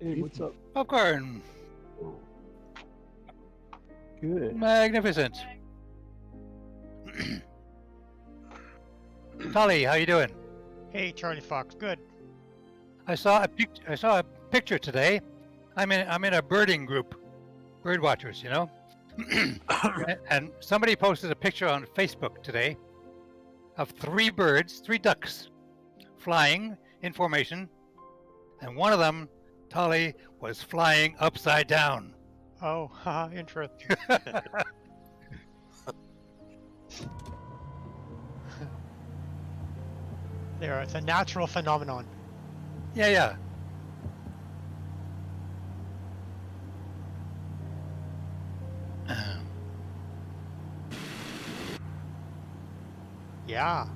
Hey, what's up? Popcorn. Good. Magnificent. Tolly, how you doing? Hey, Charlie Fox. Good. I saw a picture today. I'm in a birding group, bird watchers, you know. And somebody posted a picture on Facebook today of three ducks, flying in formation, and one of them, Tolly, was flying upside down. Oh, haha, interesting. It's a natural phenomenon. Yeah. Yeah.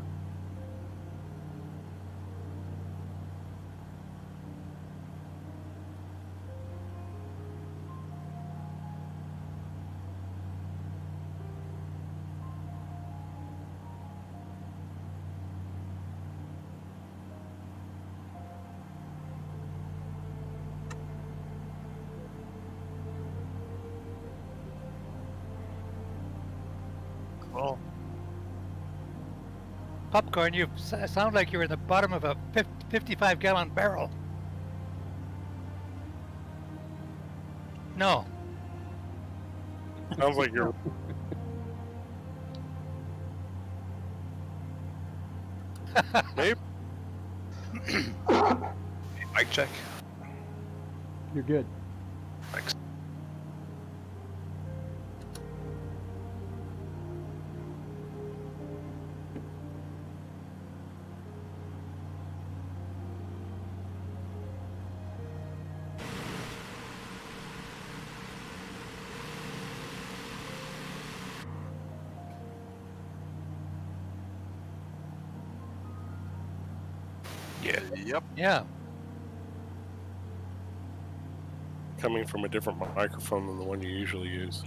Cool. Popcorn, you sound like you're in the bottom of a 55-gallon barrel. No. Sounds like you're. Maybe. Mic check. You're good. Thanks. Yeah. Yep. Yeah. Coming from a different microphone than the one you usually use.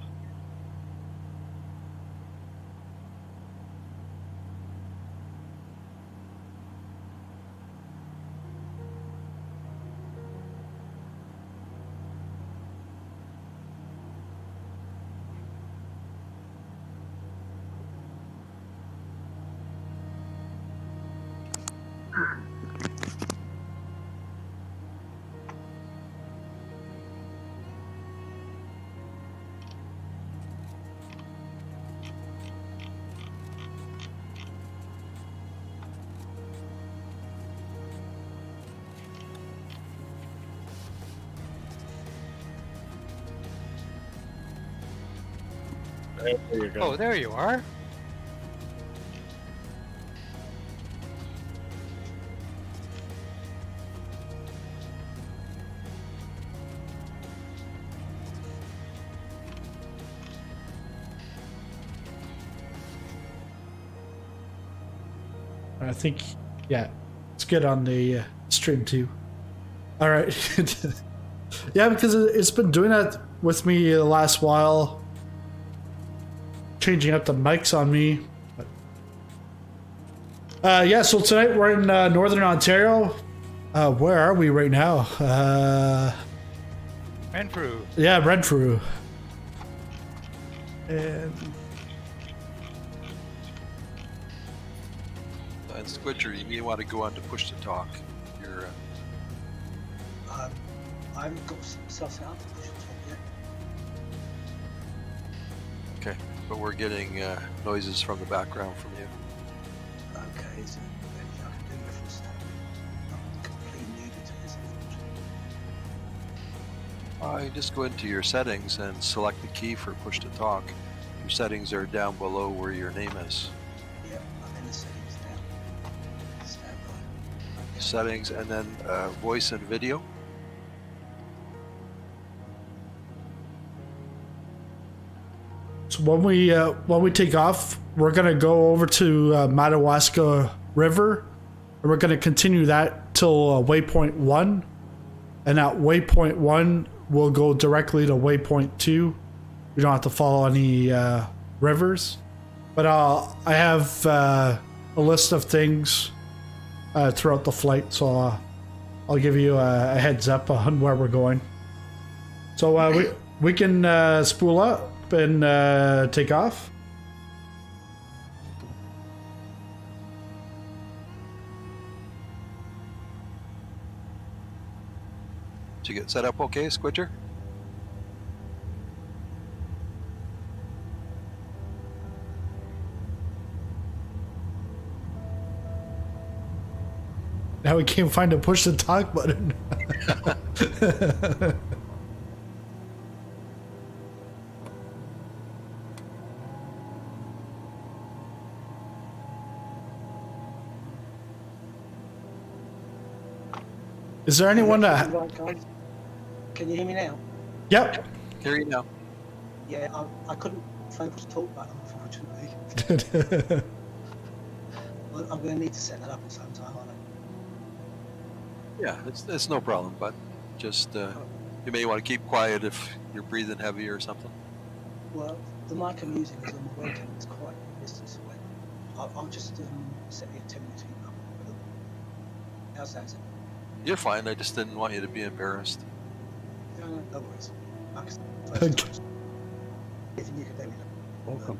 There you go. Oh, there you are. I think, yeah, it's good on the stream too. All right. Yeah, because it's been doing that with me the last while, changing up the mics on me. Yeah, so tonight we're in Northern Ontario. Where are we right now? Renfrew. Yeah, Renfrew. And Squidger, you may want to go on to push to talk. You're, I haven't got myself set up to push to talk yet. okay, but we're getting noises from the background from you. Okay, is there anything I can do with this? I'm completely new to this, unfortunately. You just go into your settings and select the key for push to talk. Your settings are down below where your name is. Yeah, I'm in the settings now. Stand by. Okay. Settings and then voice and video. so when we take off, we're gonna go over to Madawaska River, and we're gonna continue that till Waypoint 1, and at Waypoint 1 we'll go directly to Waypoint 2. We don't have to follow any rivers, but I have a list of things throughout the flight, so I'll give you a heads up on where we're going. So we can spool up and take off. Did you get set up okay, Squidger? Now we can't find a push the talk button. Is there anyone that... Right, guys? Can you hear me now? Yep. Hear you now. Yeah, I couldn't find the talk button, unfortunately. I'm going to need to set that up at some time, aren't I? Yeah, it's no problem, but just you may want to keep quiet if you're breathing heavy or something. Well, the mic I'm using is on my webcam. It's quite a distance away. I'll just set the 10 minutes. How's that? You're fine. I just didn't want you to be embarrassed. No worries. Okay. If you could let me know. Welcome.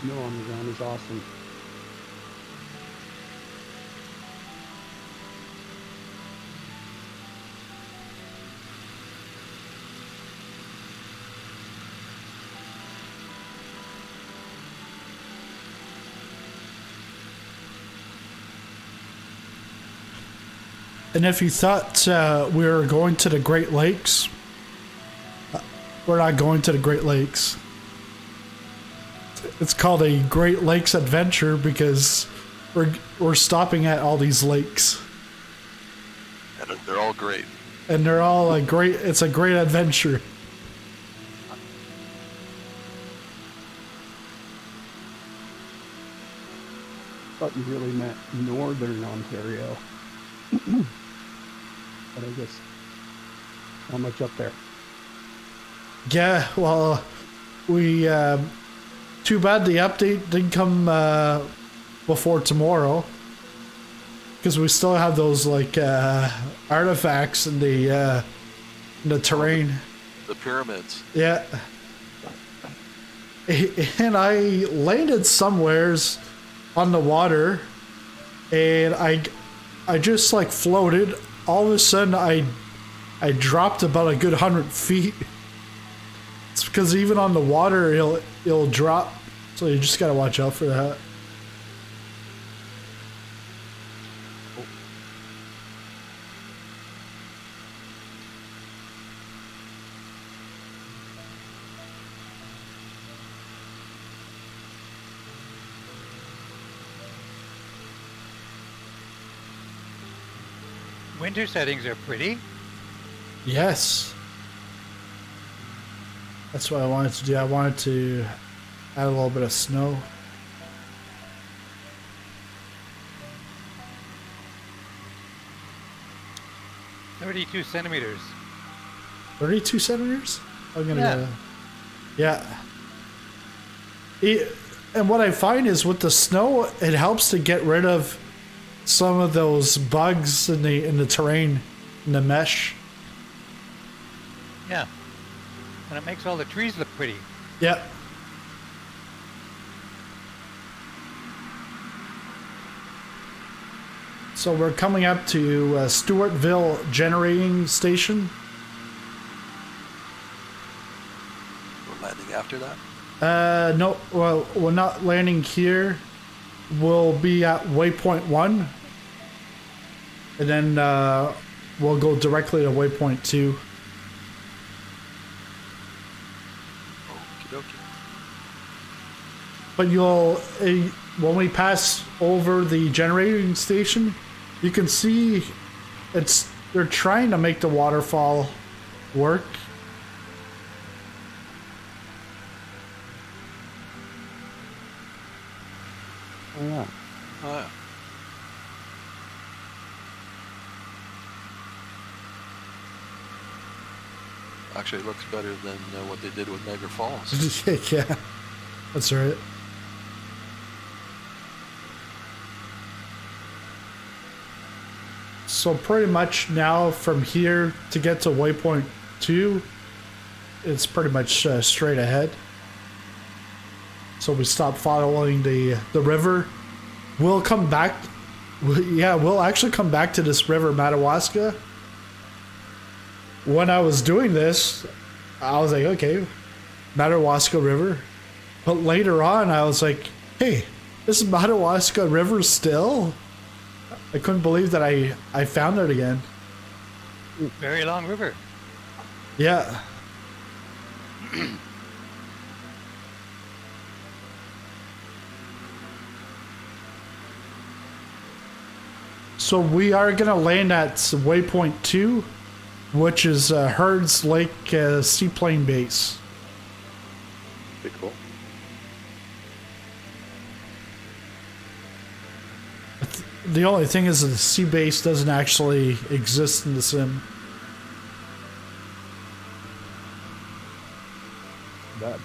Snow on the ground is awesome. And if you thought we were going to the Great Lakes, we're not going to the Great Lakes. It's called a Great Lakes Adventure because we're stopping at all these lakes. And they're all great. And they're all it's a great adventure. Thought you really meant Northern Ontario. But I guess not much up there. Yeah, well, we too bad the update didn't come before tomorrow, because we still have those artifacts in the terrain. The pyramids. Yeah, and I landed somewheres on the water, and I just floated. All of a sudden, I dropped about a good 100 feet. It's because even on the water, it'll drop. So you just gotta watch out for that. Winter settings are pretty. Yes. That's what I wanted to do. I wanted to add a little bit of snow. "32 centimeters." 32 centimeters? I'm gonna Yeah. go. Yeah. And what I find is with the snow, it helps to get rid of some of those bugs in the terrain, in the mesh. Yeah. And it makes all the trees look pretty. Yeah. So we're coming up to Stewartville generating station. We're landing after that. No, well, we're not landing here. We'll be at Waypoint 1. And then we'll go directly to Waypoint 2. Okie dokie. But when we pass over the generating station, you can see they're trying to make the waterfall work. Oh yeah. Oh, yeah. Actually, it looks better than what they did with Niagara Falls. Yeah, that's right. So pretty much now from here to get to Waypoint 2, it's pretty much straight ahead. So we stop following the river. We'll come back. Yeah, we'll actually come back to this river, Madawaska. When I was doing this, I was like, okay, Madawaska River. But later on, I was like, hey, this is Madawaska River still? I couldn't believe that I found it again. Very long river. Yeah. So we are going to land at Waypoint 2, which is Herds Lake Seaplane Base. Pretty cool. The only thing is that the sea base doesn't actually exist in the sim. That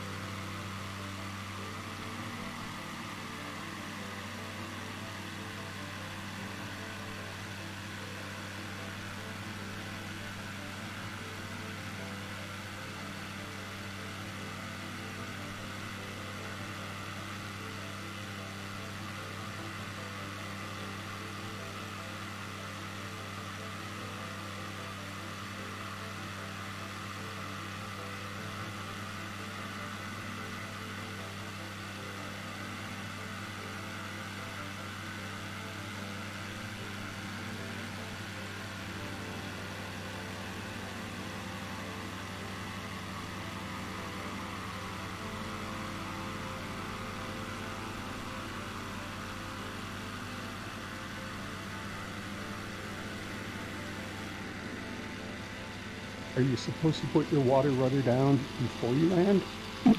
Are you supposed to put your water rudder down before you land?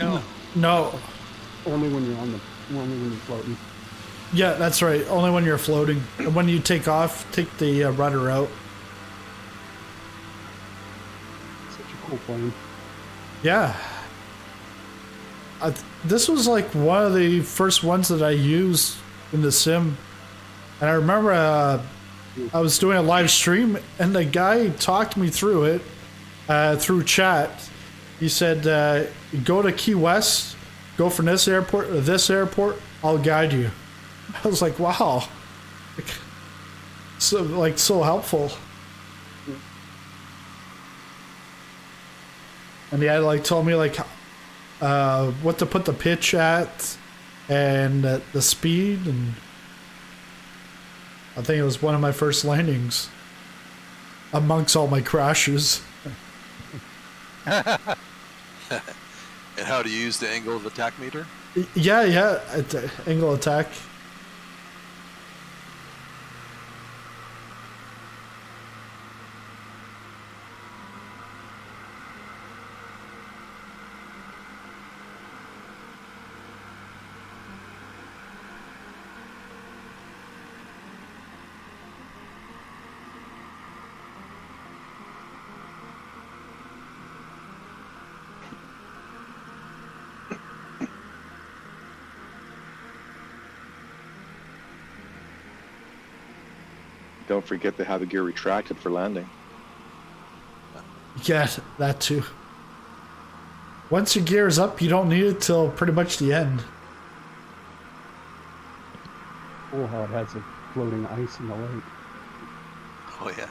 No. No. Only when you're only when you're floating. Yeah, that's right. Only when you're floating. And when you take off, take the rudder out. Such a cool plane. Yeah. This was like one of the first ones that I used in the sim. And I remember I was doing a live stream and the guy talked me through it through chat. He said, go to Key West, go from this airport to this airport, I'll guide you. I was like, wow. So helpful. And he had told me what to put the pitch at and the speed, and I think it was one of my first landings amongst all my crashes. And how do you use the angle of attack meter? Yeah, angle attack. Don't forget to have the gear retracted for landing. Yeah, that too. Once your gear is up, you don't need it till pretty much the end. Cool how it has a floating ice in the lake. Oh yeah.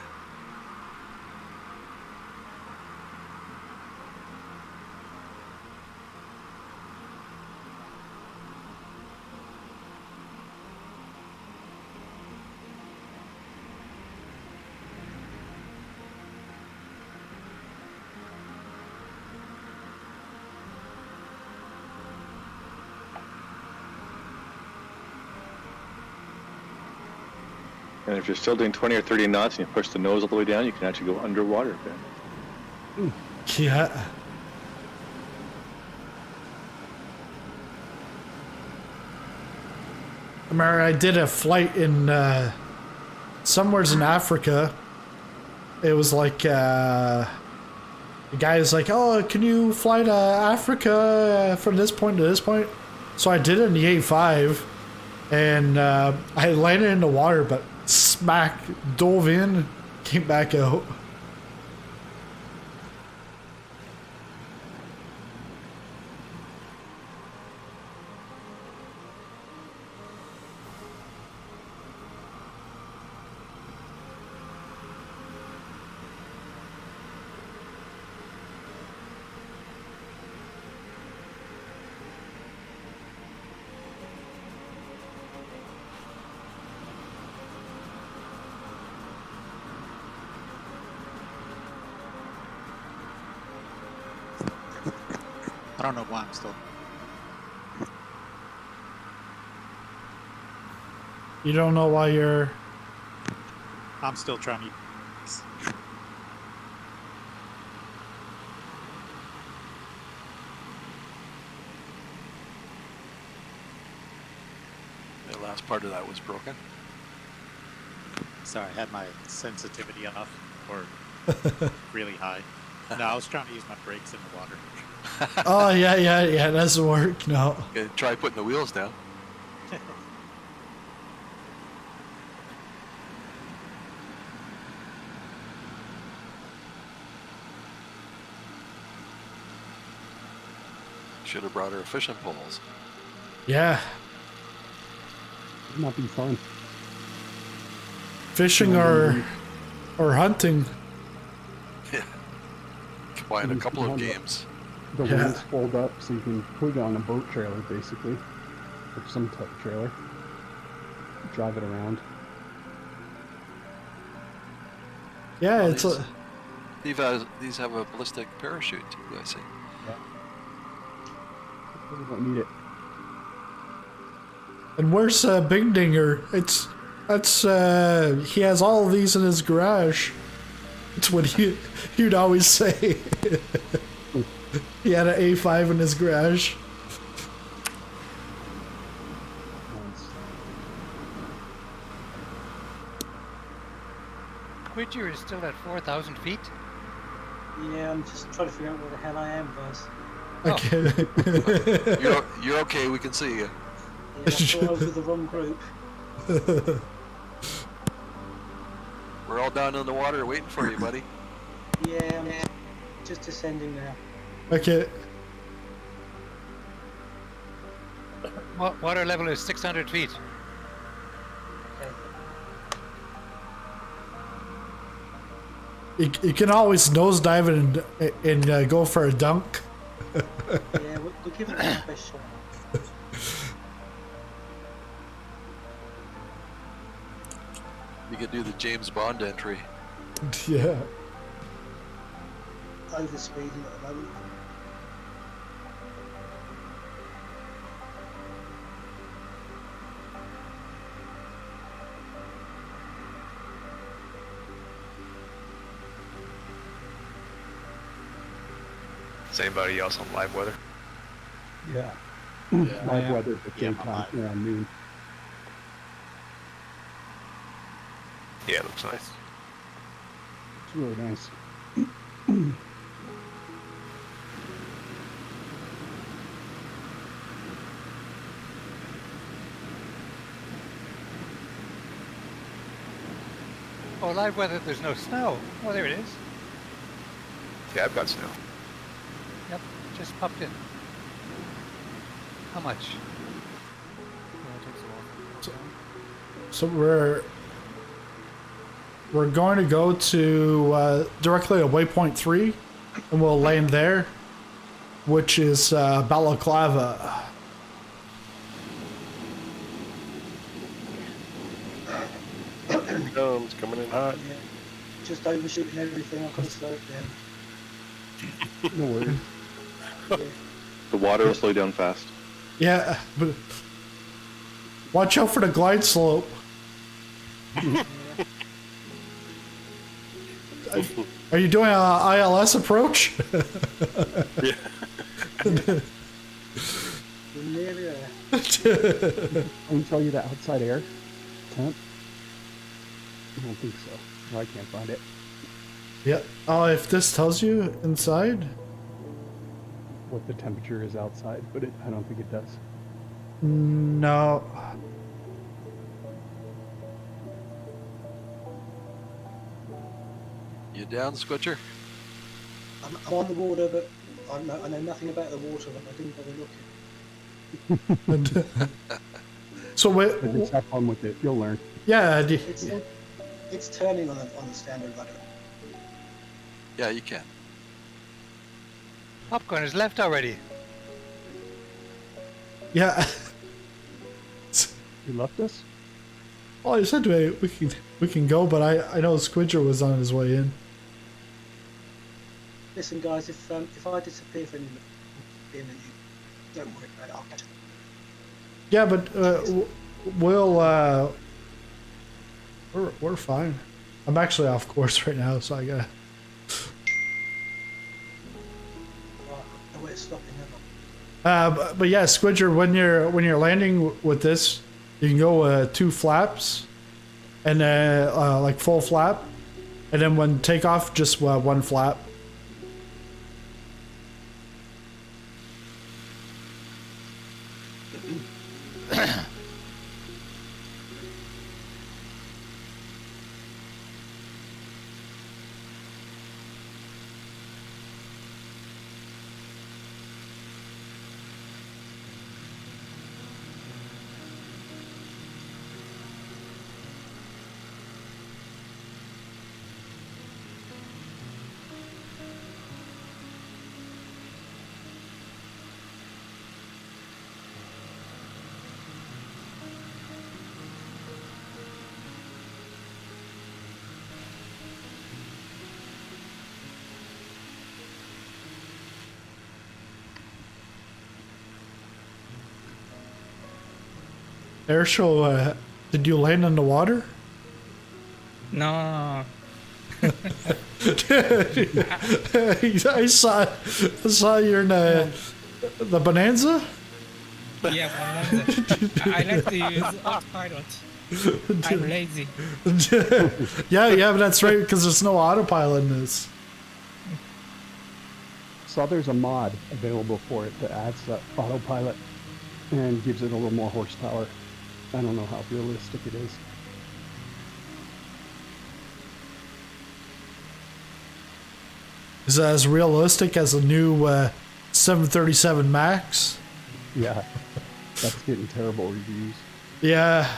And if you're still doing 20 or 30 knots and you push the nose all the way down, you can actually go underwater then. Yeah. remember I did a flight in somewheres in Africa. It was like the guy is like, "Oh, can you fly to Africa from this point to this point?" So I did it in the A5, and I landed in the water, but smack dove in, came back out. I don't know why I'm still. You don't know why you're... I'm still trying to. The last part of that was broken. Sorry, I had my sensitivity off or really high. No, I was trying to use my brakes in the water. Oh, yeah, it doesn't work, no. Okay, try putting the wheels down. Should have brought her fishing poles. Yeah. It might be fun. Fishing or hunting. Yeah. Combine a couple of games. The Yeah. wheels fold up so you can put it on a boat trailer, basically. Or some type of trailer. Drive it around. Yeah, Oh, it's these have a ballistic parachute too, I see. You don't need it. And where's Big Dinger? That's he has all of these in his garage. It's what he'd always say. He had an A5 in his garage. Nice. Whittier is still at 4,000 feet. Yeah, I'm just trying to figure out where the hell I am, guys. Okay. You're okay, we can see you. Yeah, I thought I was with the wrong group. We're all down in the water waiting for you, buddy. Yeah, I'm just descending now. Okay. Water level is 600 feet. Okay. You can always nosedive and go for a dunk. Yeah, we'll give it a best shot. You could do the James Bond entry. Yeah. Overspeeding at the moment. Is anybody else on live weather? Yeah. Yeah, Live weather at the Yeah, same time around noon. Yeah, it looks nice. It's really nice. Oh, live weather, there's no snow. Oh, there it is. Yeah, I've got snow. Yep, just popped in. How much? So we're going to go to directly to Waypoint 3, and we'll land there, which is Balaclava. Comes coming in hot. Yeah. Just overshooting everything. I've got to slow it down. No worries. Yeah. The water will slow down fast. Yeah, but watch out for the glide slope. Are you doing an ILS approach? Yeah. You're nearly there. I can tell you the outside air temp. I don't think so. No, I can't find it. Yeah. Oh, if this tells you inside? What the temperature is outside, but I don't think it does. No. You down, Squitcher? I'm on the water, but I know nothing about the water, and I didn't bother looking. So wait. But just have fun with it. You'll learn. Yeah. It's turning on the standard rudder. Yeah, you can. Popcorn is left already. Yeah. You left us? Well, you said we can go, but I know Squidger was on his way in. Listen, guys, if I disappear for any minute, don't worry about it. I'll catch it. Yeah, but we're fine. I'm actually off course right now, so I gotta. No way of stopping ever. But yeah, Squidger, when you're landing with this, you can go 2 flaps, and like full flap, and then when takeoff, just 1 flap. Airshow, did you land in the water? No. I saw you're in the Bonanza. Yeah, I like to use autopilot. I'm lazy. yeah, but that's right, because there's no autopilot in this. Saw there's a mod available for it that adds that autopilot and gives it a little more horsepower. I don't know how realistic it is. Is that as realistic as a new 737 MAX? Yeah, that's getting terrible reviews. Yeah.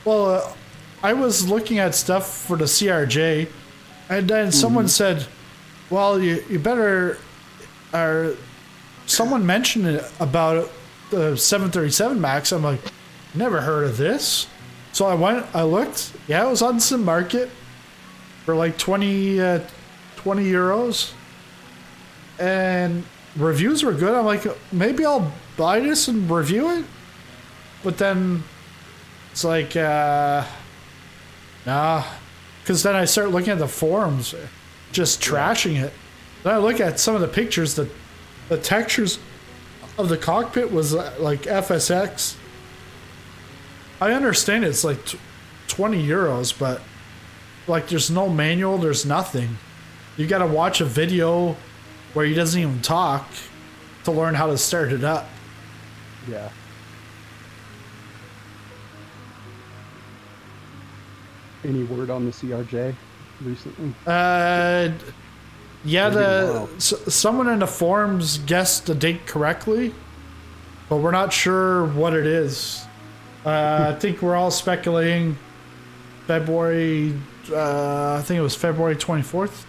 Well, I was looking at stuff for the CRJ, and then someone said, well, you better... someone mentioned it about the 737 MAX. I'm like, never heard of this. So I looked. Yeah, it was on some market for like 20 euros. And reviews were good. I'm like, maybe I'll buy this and review it. But then it's like, nah. Because then I start looking at the forums, just trashing it. Then I look at some of the pictures, the textures of the cockpit was like FSX. I understand it's like 20 euros, but like there's no manual, there's nothing. You got to watch a video where he doesn't even talk to learn how to start it up. Yeah. Any word on the CRJ recently? Yeah, someone in the forums guessed the date correctly, but we're not sure what it is. I think we're all speculating February, I think it was February 24th.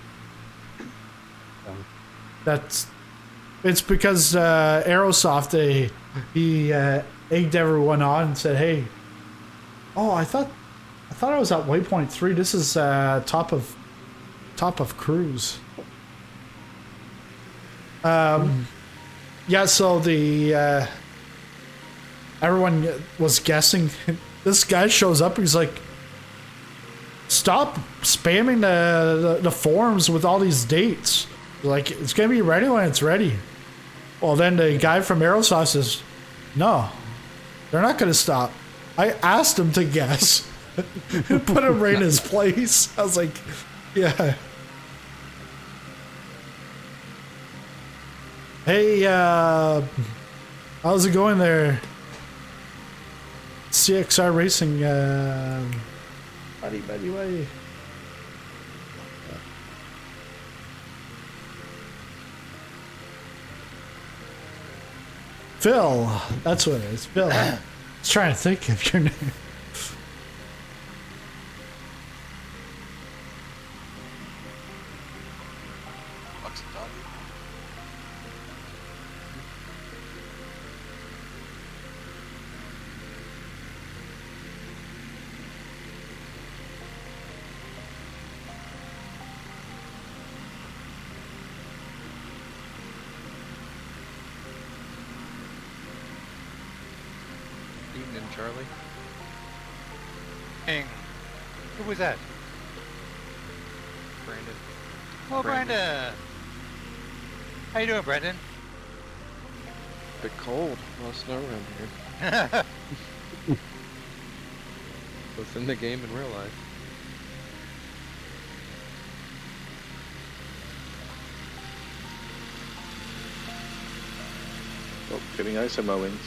It's because Aerosoft, he egged everyone on and said, hey, I thought I was at Waypoint 3. This is top of cruise. Yeah, so the everyone was guessing. This guy shows up, he's like, stop spamming the forums with all these dates. Like, it's gonna be ready when it's ready. Well, then the guy from Aerosoft says, No, they're not going to stop. I asked him to guess. Put him right in his place. I was like, yeah. Hey, how's it going there? CXR Racing, buddy. Phil, that's what it is. Phil. I was trying to think of your name. Charlie. Hey, who was that? Brandon. Oh, Brandon. How you doing, Brandon? Bit cold. A lot of snow around here. Both in the game and real life. Oh, getting ice on my wings.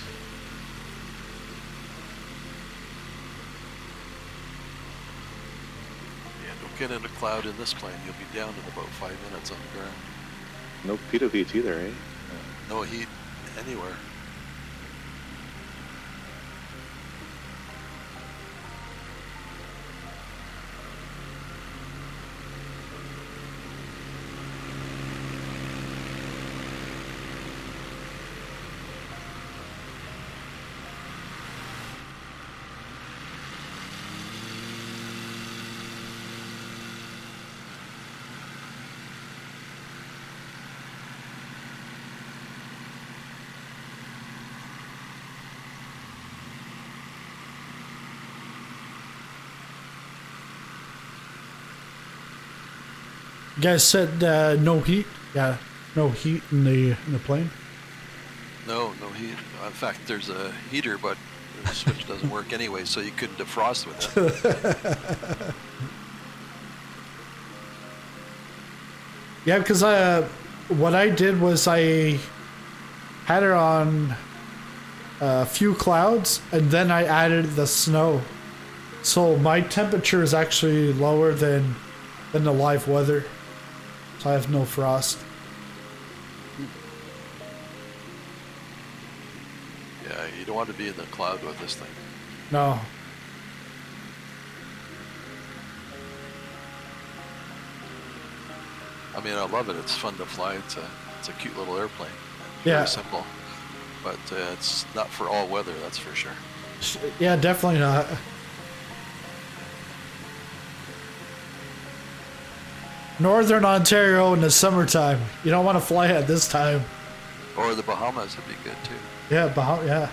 Get in a cloud in this plane, you'll be down in about 5 minutes on the ground. No pitot heat either, eh? No heat anywhere. You guys said no heat. Yeah, no heat in the plane. No heat. In fact, there's a heater, but the switch doesn't work anyway, so you couldn't defrost with it. Yeah, because what I did was I had it on a few clouds, and then I added the snow. So my temperature is actually lower than the live weather. So I have no frost. Yeah, you don't want to be in the cloud with this thing. No. I mean, I love it. It's fun to fly. It's a cute little airplane. Yeah. Very simple. But it's not for all weather, that's for sure. Yeah, definitely not. Northern Ontario in the summertime. You don't want to fly at this time. Or the Bahamas would be good too. Yeah, yeah.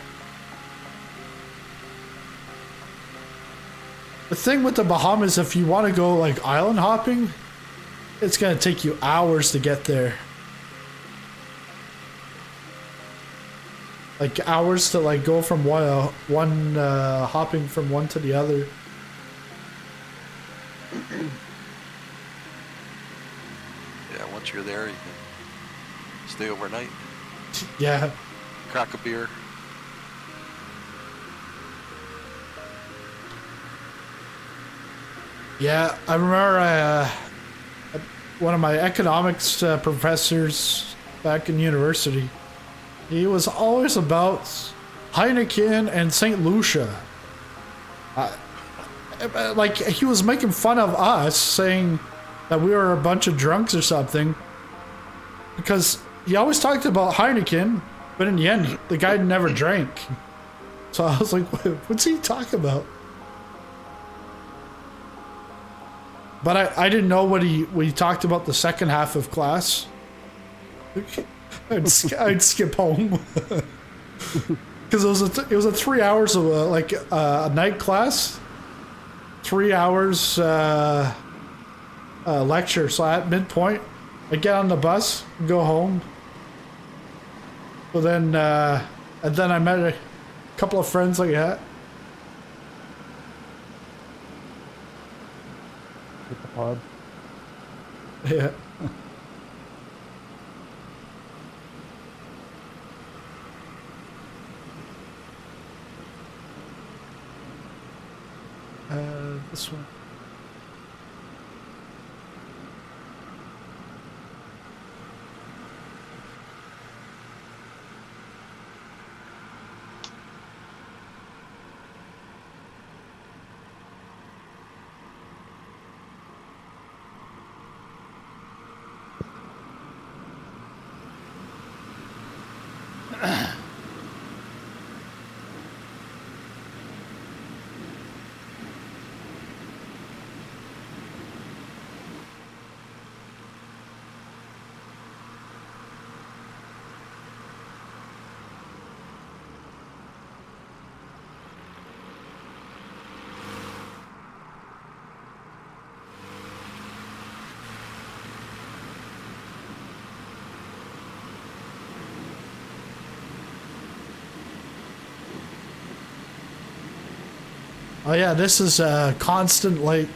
The thing with the Bahamas, if you want to go like island hopping, it's going to take you hours to get there. Like hours to like go from one hopping from one to the other. Yeah, once you're there, you can stay overnight. Yeah. Crack a beer. Yeah, I remember one of my economics professors back in university. He was always about Heineken and St. Lucia. Like, he was making fun of us, saying that we were a bunch of drunks or something. Because he always talked about Heineken, but in the end, the guy never drank. So I was like, what's he talking about? But I didn't know what he talked about the second half of class. I'd skip home because it was a 3 hours of a night class, 3 hours lecture. So at midpoint, I get on the bus, go home. So then And then I met a couple of friends like that. At the pub. Yeah. This one. Oh yeah, this is a constant lake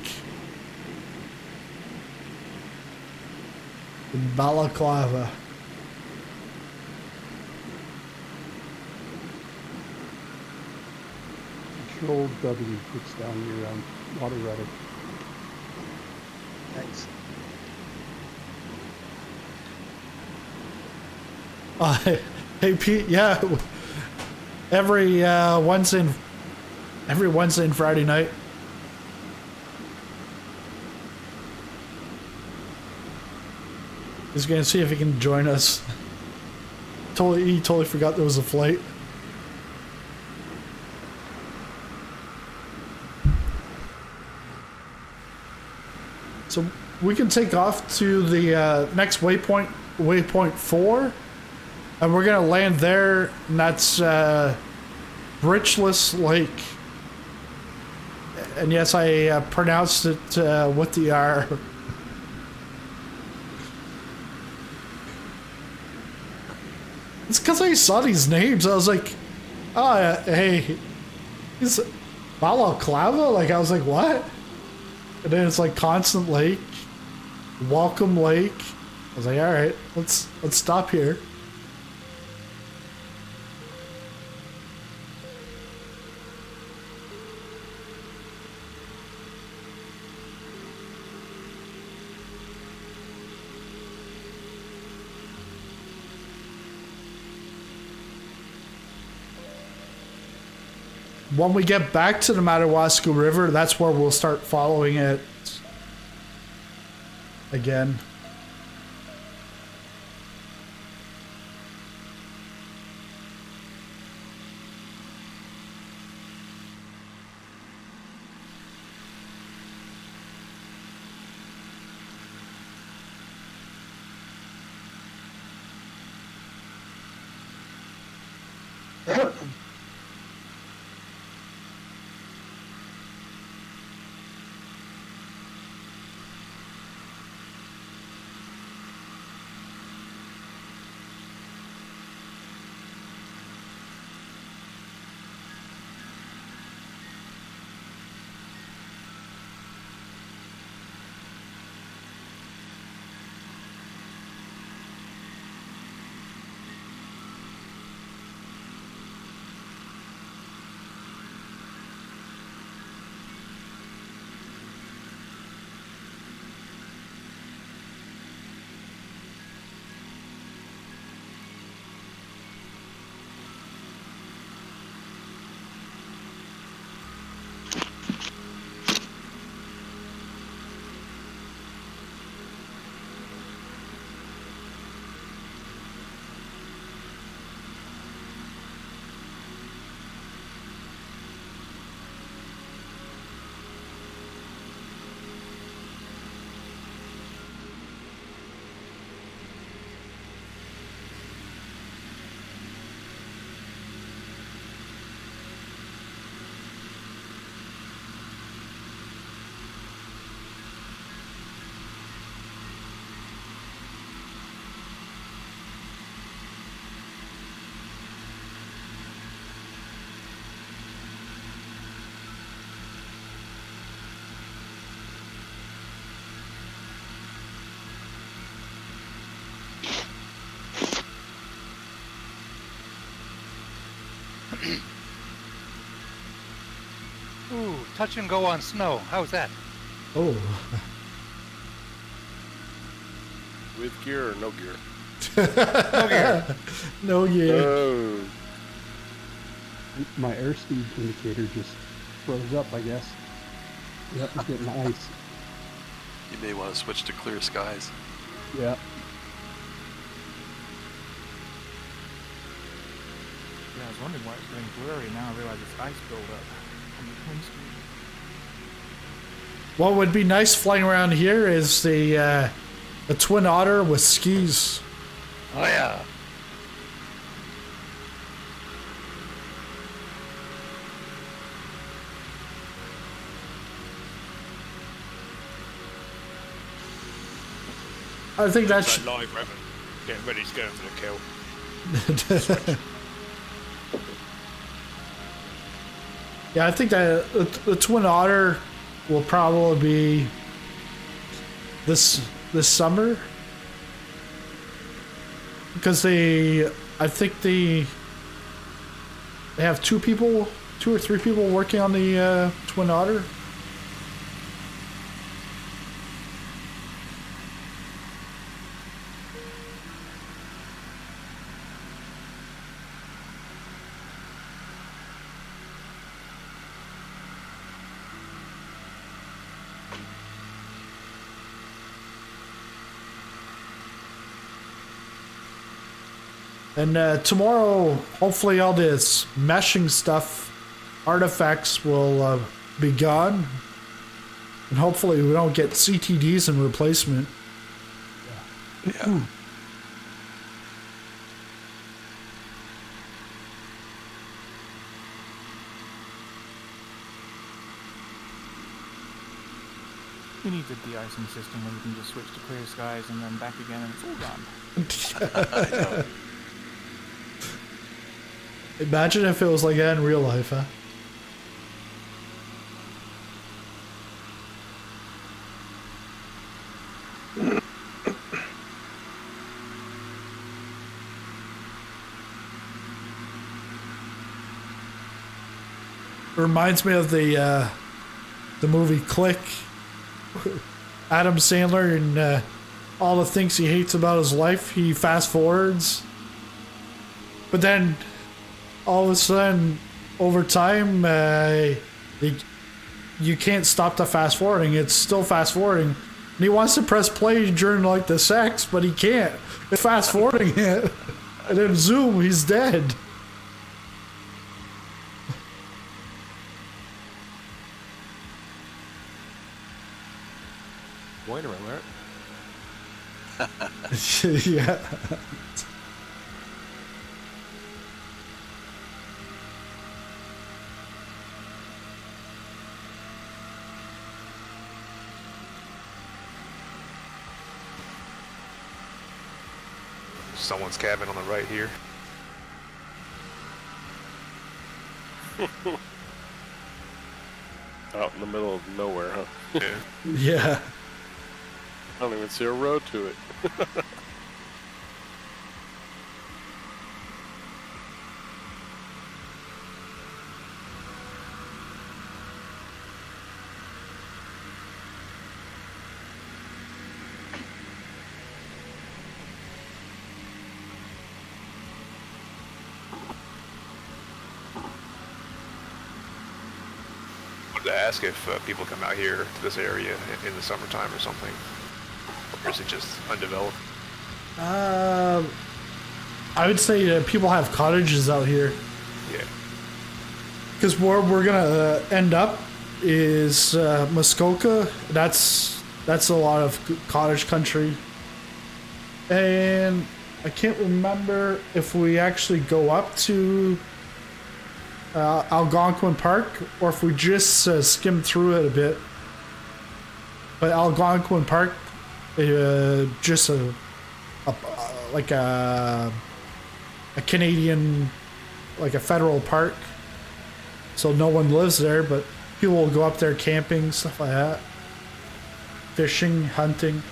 in Balaclava. Control W puts down your water rudder. Thanks. Hey Pete, yeah, every Wednesday and Friday night. He's gonna see if he can join us. He totally forgot there was a flight. So we can take off to the next waypoint, waypoint 4, and we're gonna land there, and that's Britchless Lake. And yes, I pronounced it with the R. It's because I saw these names. I was like, oh, hey, is Balaclava? Like, I was like, what? And then it's like Constant Lake, Welcome Lake. I was like, all right, let's stop here. When we get back to the Madawaska River, that's where we'll start following it again. Ooh, touch and go on snow. How's that? Oh. With gear or no gear? No gear. No gear. Oh. My airspeed indicator just froze up, I guess. Yep, it's getting ice. You may want to switch to clear skies. Yeah. Yeah, I was wondering why it's getting blurry. Now I realize it's ice buildup on the twin screen. What would be nice flying around here is the Twin Otter with skis. Oh yeah. I think that's Like live Revan, getting ready to go for the kill. yeah. I think that the Twin Otter will probably be this summer because I think they have two or three people working on the Twin Otter. And tomorrow, hopefully all this meshing stuff, artifacts will be gone. And hopefully we don't get CTDs in replacement. Yeah. We need the de-icing system where you can just switch to clear skies and then back again and it's all gone. Imagine if it was like that in real life, huh? Reminds me of the movie Click. Adam Sandler and all the things he hates about his life, he fast forwards. But then all of a sudden, over time, you can't stop the fast forwarding. It's still fast forwarding. And he wants to press play during like the sex, but he can't. It's fast forwarding it. And then zoom, he's dead. Spoiler alert. Yeah. Someone's cabin on the right here. Out in the middle of nowhere, huh? Yeah. Yeah. I don't even see a road to it. To ask if people come out here to this area in the summertime or something, or is it just undeveloped? I would say that people have cottages out here. Yeah. Because where we're gonna end up is Muskoka. That's a lot of cottage country, and I can't remember if we actually go up to Algonquin Park or if we just skim through it a bit. But Algonquin Park, just a Canadian, like a federal park, so no one lives there, but people will go up there camping, stuff like that, fishing, hunting.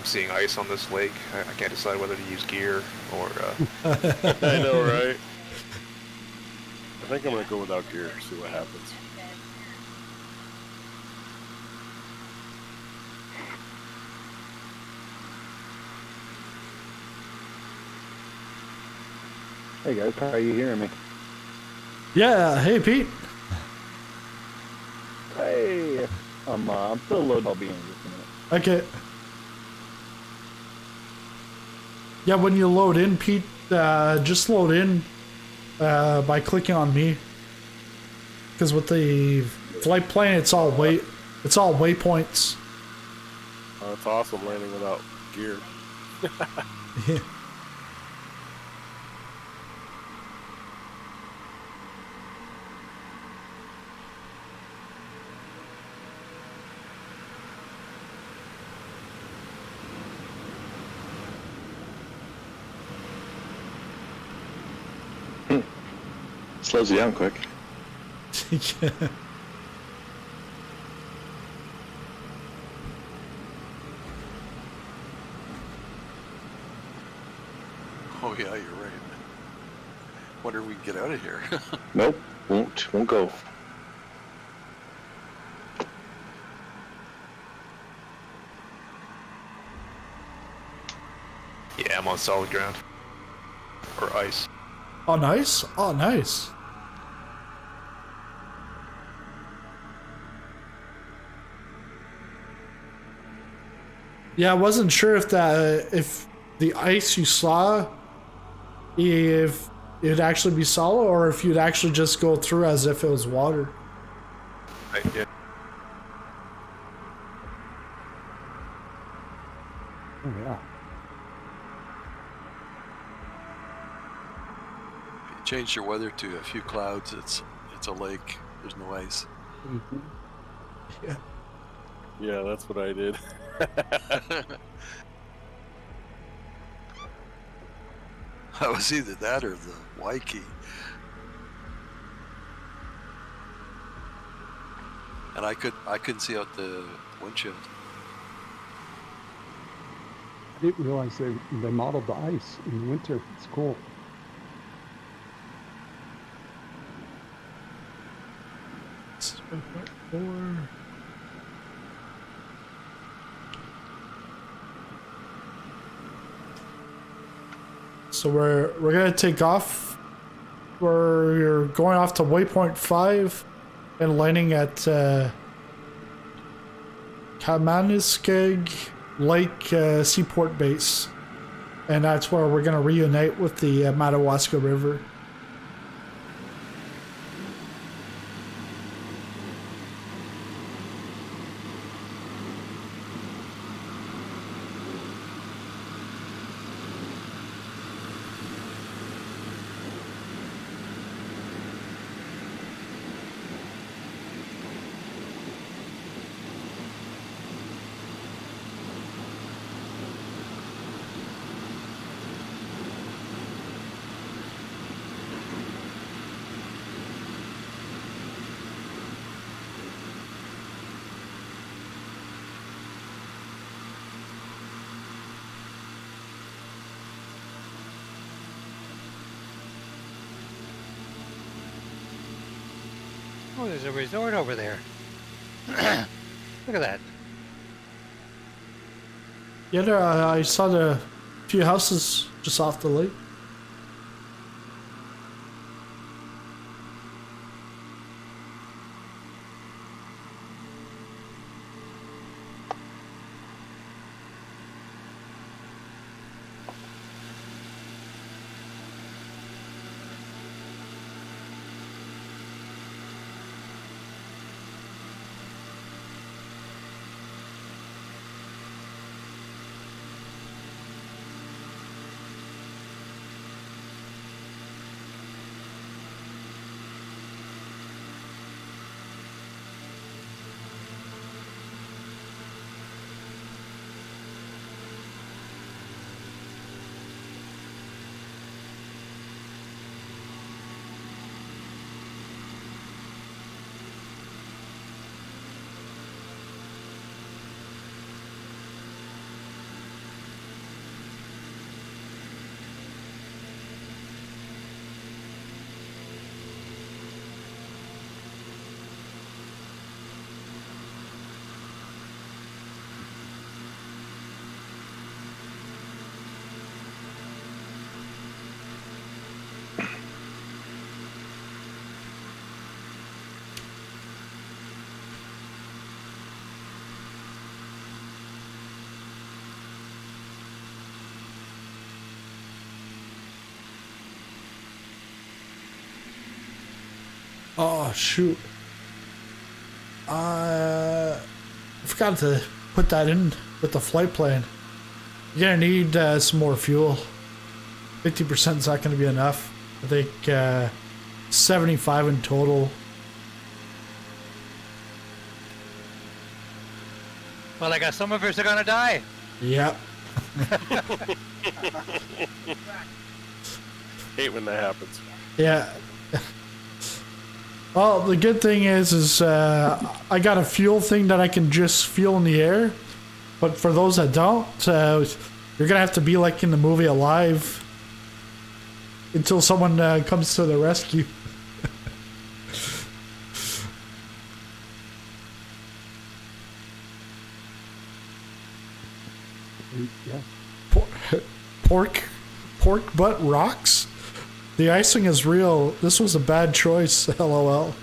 I'm seeing ice on this lake. I can't decide whether to use gear or. I know, right? I think I'm gonna go without gear. See what happens. Hey guys, how are you hearing me? Yeah, hey Pete. Hey, I'm still loading. I'll be in just a minute. Okay. Yeah, when you load in, Pete, just load in by clicking on me. Because with the flight plane, it's all waypoints. Oh, it's awesome landing without gear. Yeah. Slows you down quick. Yeah. Oh yeah, you're right. Wonder if we can get out of here. Nope, won't go. Yeah, I'm on solid ground. Or ice. Oh, nice. Oh, nice. Yeah, I wasn't sure if the ice you saw, if it'd actually be solid or if you'd actually just go through as if it was water. Yeah. Oh yeah. If you change your weather to a few clouds, it's a lake. There's no ice. Mm-hmm. Yeah. Yeah, that's what I did. That was either that or the Y key. And I couldn't see out the windshield. I didn't realize they modeled the ice in the winter. It's cool. So we're gonna take off. We're going off to Waypoint 5 and landing at Kamaniskeg Lake Seaport Base, and that's where we're gonna reunite with the Madawaska River. Oh, there's a resort over there. Look at that. Yeah, there, I saw the few houses just off the lake. Oh, shoot. I forgot to put that in with the flight plan. You're gonna need some more fuel. 50% is not gonna be enough. I think 75 in total. Well, I guess some of us are gonna die. Yep. Hate when that happens. Yeah. Well, the good thing is I got a fuel thing that I can just fuel in the air. But for those that don't, you're gonna have to be like in the movie Alive until someone comes to the rescue. Yeah. Pork butt rocks? The icing is real. This was a bad choice, LOL.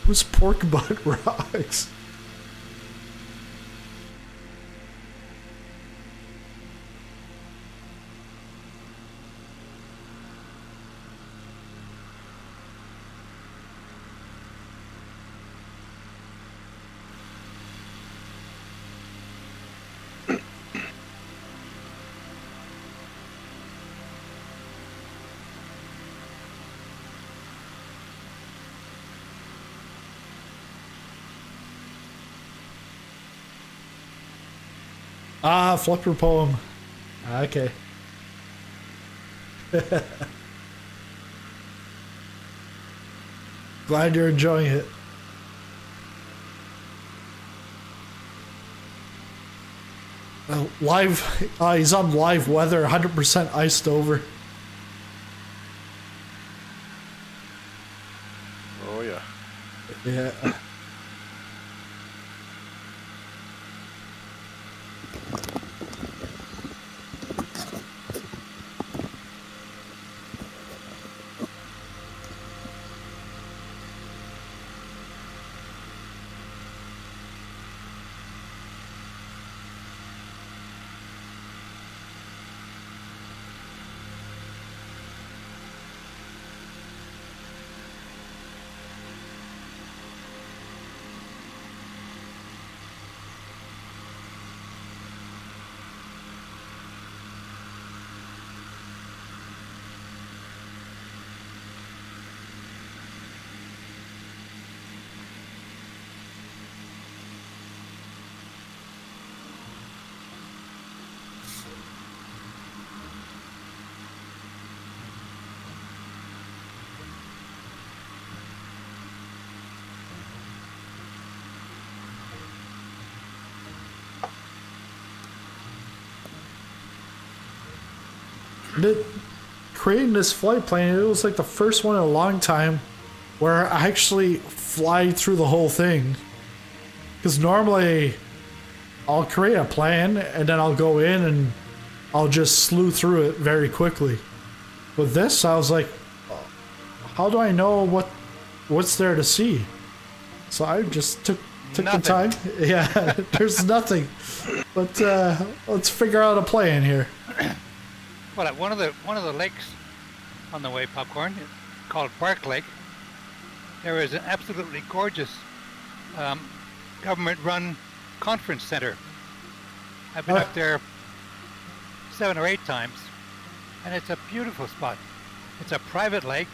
Who's pork butt rocks? Ah, Flipper poem. Okay. Glad you're enjoying it. He's on live weather, 100% iced over. Oh, yeah. Yeah. Creating this flight plan, it was like the first one in a long time where I actually fly through the whole thing. Because normally I'll create a plan and then I'll go in and I'll just slew through it very quickly. With this, I was like, how do I know what's there to see? So I just took the time. Yeah, there's nothing. But let's figure out a plan here. Well, at one of the lakes on the way, Popcorn, called Park Lake, there is an absolutely gorgeous government-run conference center. I've been up there 7 or 8 times, and it's a beautiful spot. It's a private lake,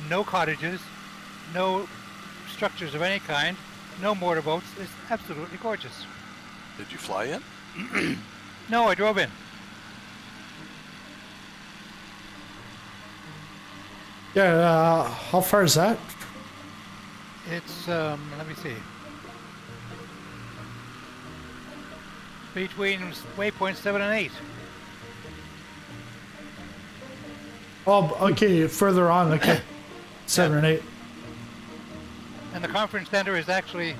no cottages, no structures of any kind, no motorboats. It's absolutely gorgeous. Did you fly in? No, I drove in. Yeah, how far is that? It's, let me see. Between waypoints 7 and 8. Oh, okay, further on, okay. 7 and 8. And the conference center is actually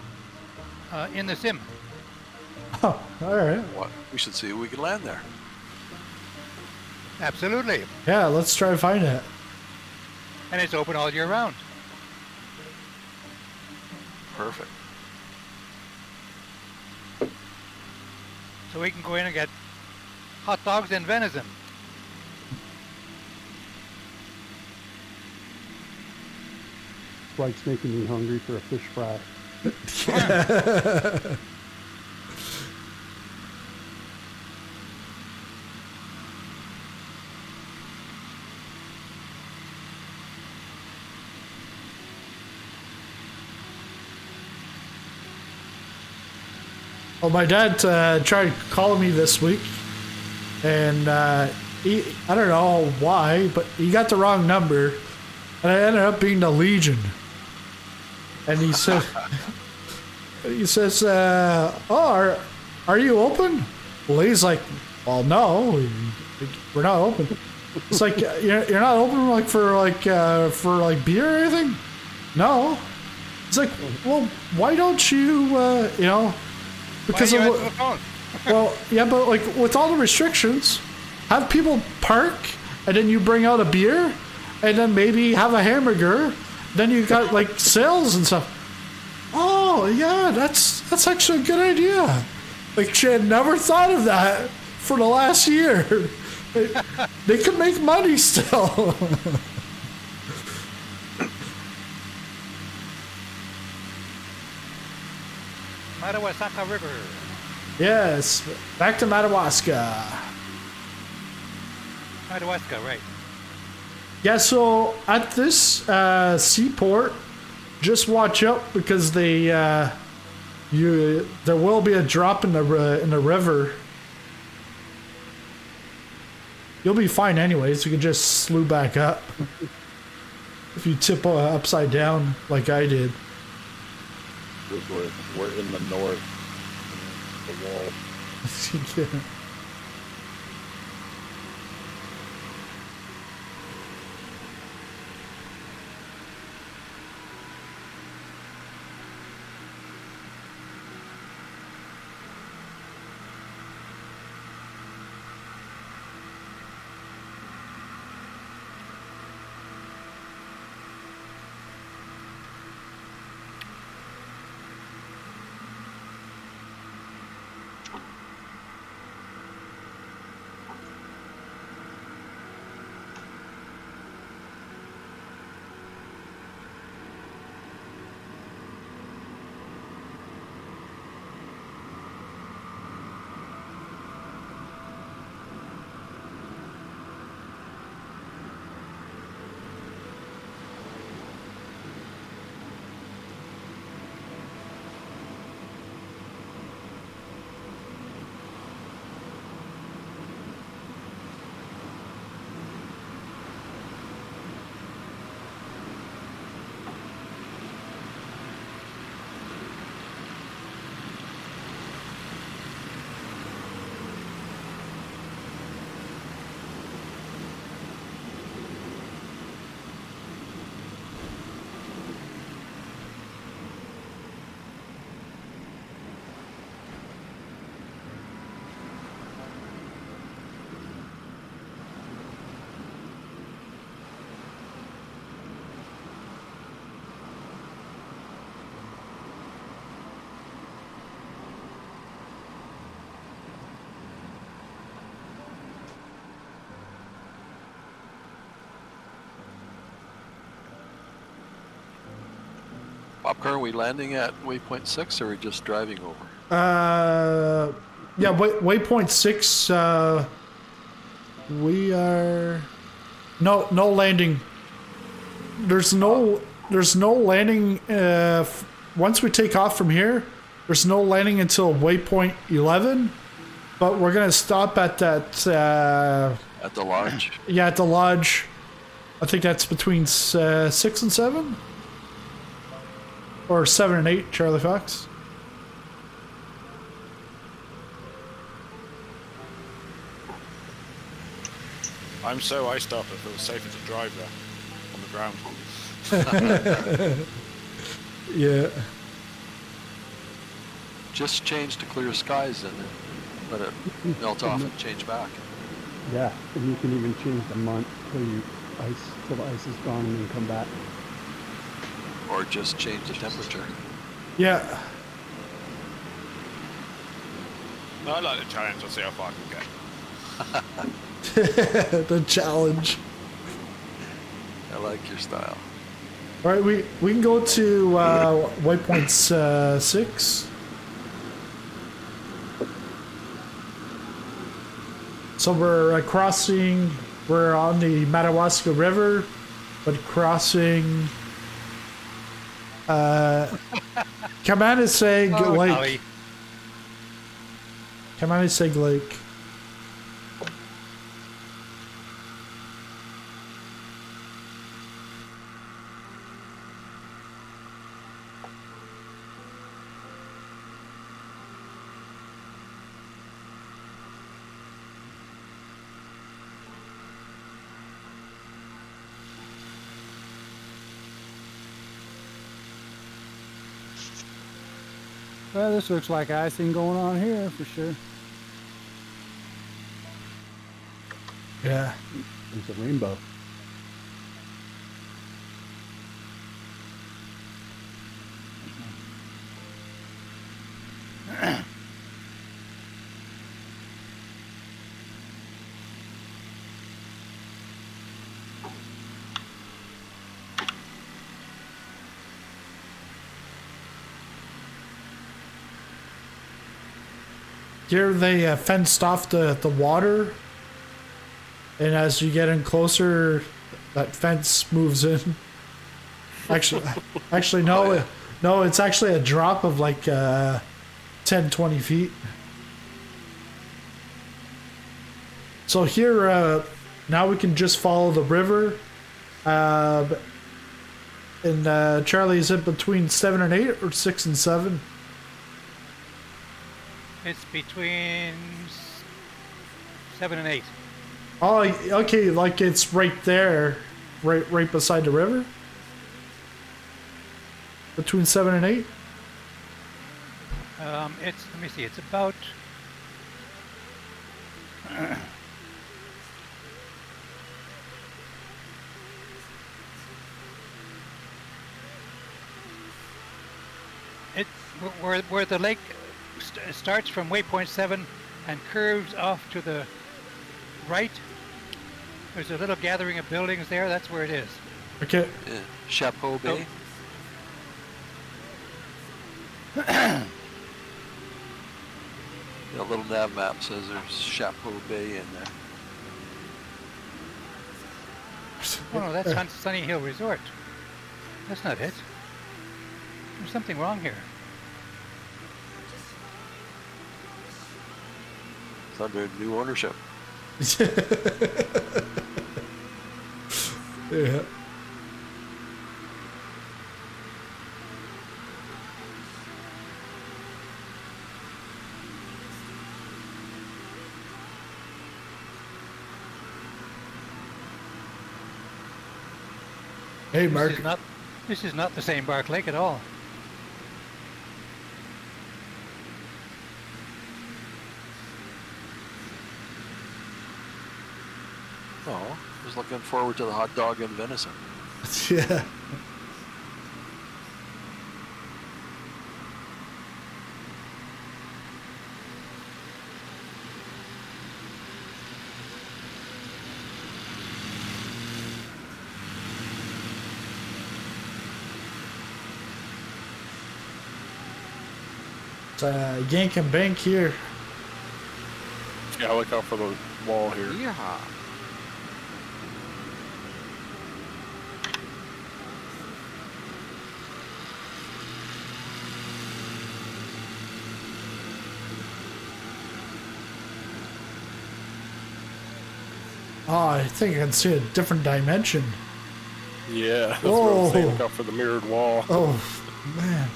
in the sim. Oh, alright. What? We should see if we can land there. Absolutely. Yeah, let's try to find it. And it's open all year round. Perfect. So we can go in and get hot dogs and venison. Sprite's making me hungry for a fish fry. Well, my dad tried calling me this week, and I don't know why, but he got the wrong number, and I ended up being the Legion. And he said, he says, "Oh, are you open?" Well, he's like, "Well, no, we're not open." It's like you're not open like for beer or anything. No. It's like, well, why don't you because of the phone? well, yeah, but like with all the restrictions, have people park, and then you bring out a beer, and then maybe have a hamburger. Then you got like sales and stuff. Oh yeah, that's actually a good idea. Like she had never thought of that for the last year. They could make money still. Madawaska River. Yes, back to Madawaska. Madawaska, right. Yeah, so at this seaport, just watch out because there will be a drop in the river. You'll be fine anyways. You can just slew back up if you tip upside down like I did. We're in the north. The wall. Yeah. Popcorn, are we landing at Waypoint 6 or are we just driving over? Yeah, Waypoint 6, we are... No landing. There's no landing, once we take off from here, there's no landing until Waypoint 11, but we're gonna stop at that, at the lodge? Yeah, at the lodge. I think that's between 6 and 7? Or 7 and 8, Charlie Fox. I'm so iced up, it feels safer to drive there on the ground. Yeah. Just change to clear skies and let it melt off and change back. Yeah, and you can even change the month till the ice is gone and then come back. Or just change the temperature. Yeah. No, I like the challenge. I'll see how far I can get. The challenge. I like your style. All right, we can go to Waypoint 6. So we're crossing. We're on the Madawaska River, but crossing. Kamanaseg Lake. Kamanaseg Lake. Well, this looks like icing going on here for sure. Yeah. There's a rainbow. Here they fenced off the water, and as you get in closer, that fence moves in. Actually, no, no, it's actually a drop of like 10, 20 feet. So here, now we can just follow the river. And Charlie, is it between 7 and 8 or 6 and 7? It's between 7 and 8. Oh, okay, like it's right there, right beside the river? Between 7 and 8? Let me see, it's about... where the lake starts from Waypoint 7 and curves off to the right. There's a little gathering of buildings there. That's where it is. Okay. Chapeau Bay. Oh. The little nav map says there's Chapeau Bay in there. Oh no, that's Sunny Hill Resort. That's not it. There's something wrong here. It's under new ownership. Yeah. Hey, Mark. This is not the same Bark Lake at all. Oh, I was looking forward to the hot dog and venison. Yeah. It's yank and bank here. Yeah, look out for the wall here. Yeah. Oh, I think I can see a different dimension. Yeah, that's what I'm saying. Look out for the mirrored wall. Oh, man.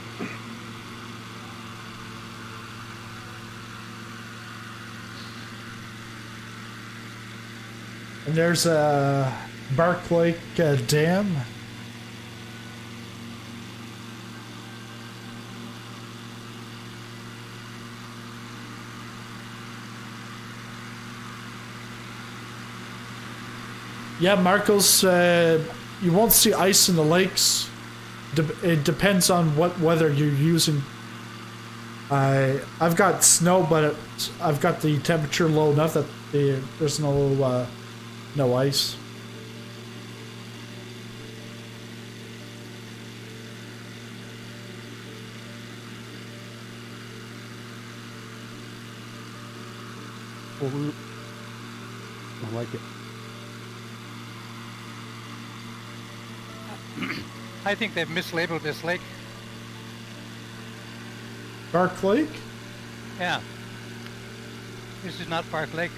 And there's a Bark Lake Dam. Yeah, Marcos, you won't see ice in the lakes. It depends on what weather you're using. I've got snow, but I've got the temperature low enough that there's no ice. full route. I like it. I think they've mislabeled this lake. Dark Lake? Yeah. This is not Bark Lake.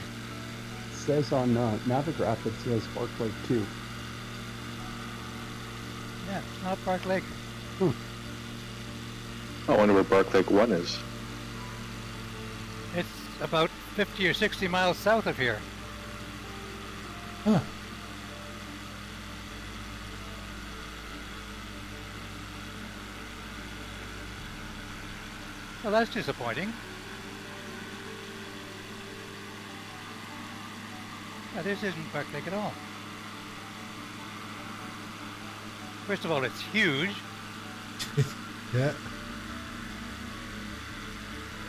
It says on Navigraph, it says Bark Lake 2. Yeah, it's not Bark Lake. I wonder where Bark Lake 1 is. It's about 50 or 60 miles south of here. Huh. Well, that's disappointing. Yeah, this isn't Bark Lake at all. First of all, it's huge. Yeah.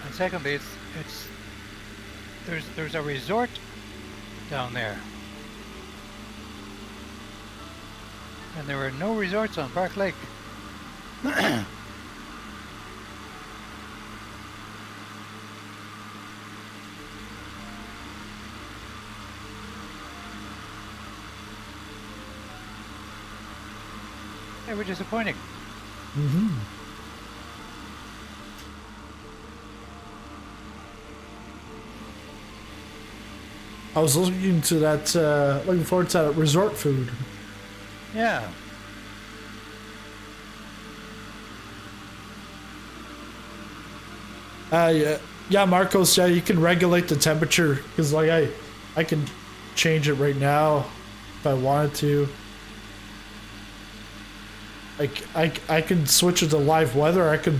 And secondly, there's a resort down there. And there are no resorts on Bark Lake. They were disappointing. Mm-hmm. I was looking to that, looking forward to that resort food. Yeah. Yeah, Marcos. Yeah, you can regulate the temperature because, like, I can change it right now if I wanted to. I can switch it to live weather. I can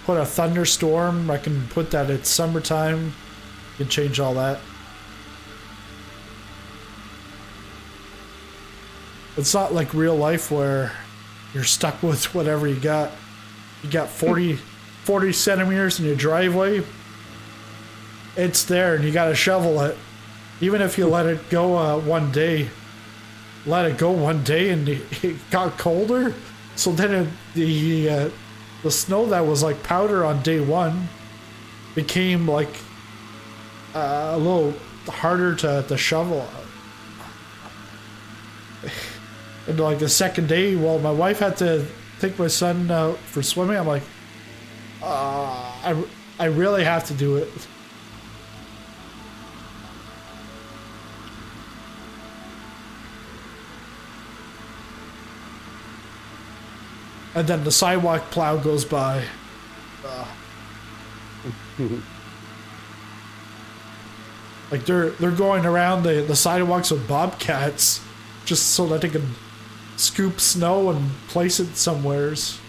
put a thunderstorm. I can put that it's summertime. You can change all that. It's not like real life where you're stuck with whatever you got. You got 40 centimeters in your driveway. It's there and you got to shovel it. Even if you let it go one day. Let it go one day and it got colder. So then the snow that was like powder on day one became like a little harder to shovel. And like the second day, well, my wife had to take my son out for swimming. I'm like, I really have to do it. And then the sidewalk plow goes by. Like they're going around the sidewalks with bobcats just so that they can scoop snow and place it somewheres.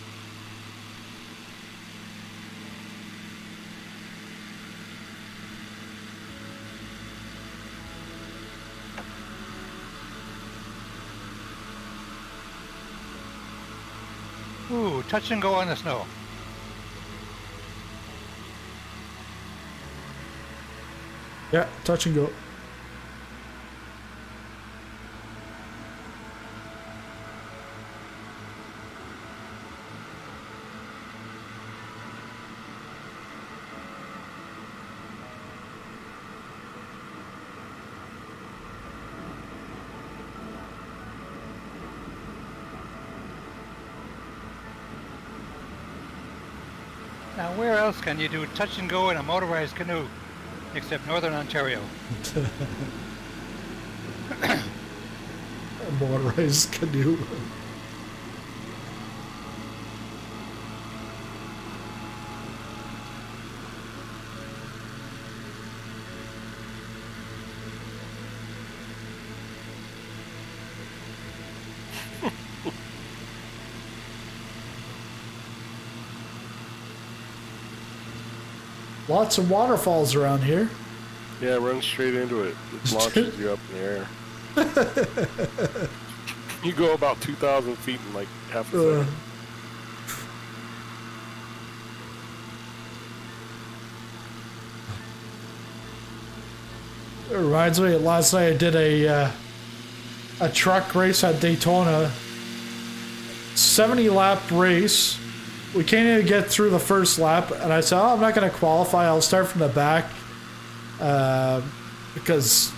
Ooh, touch and go on the snow. Yeah, touch and go. Now, where else can you do touch and go in a motorized canoe, except Northern Ontario? A motorized canoe. Lots of waterfalls around here. Yeah, run straight into it. It launches you up in the air. You go about 2,000 feet in like half a second. It reminds me, last night I did a truck race at Daytona. 70-lap race. We can't even get through the first lap, and I said, oh, I'm not going to qualify. I'll start from the back. because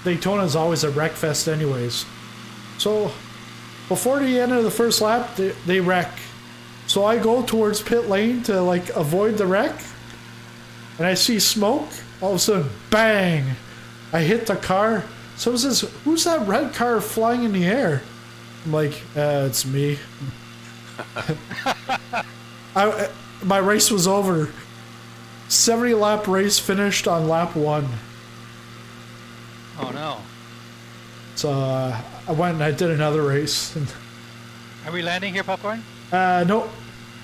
Daytona's always a wreck fest anyways. So before the end of the first lap, they wreck. So I go towards pit lane to like avoid the wreck, and I see smoke. All of a sudden, bang! I hit the car. Someone says, "Who's that red car flying in the air?" I'm like, "It's me." My race was over. 70 lap race finished on lap 1. Oh no. So I went and I did another race. Are we landing here, Popcorn? No,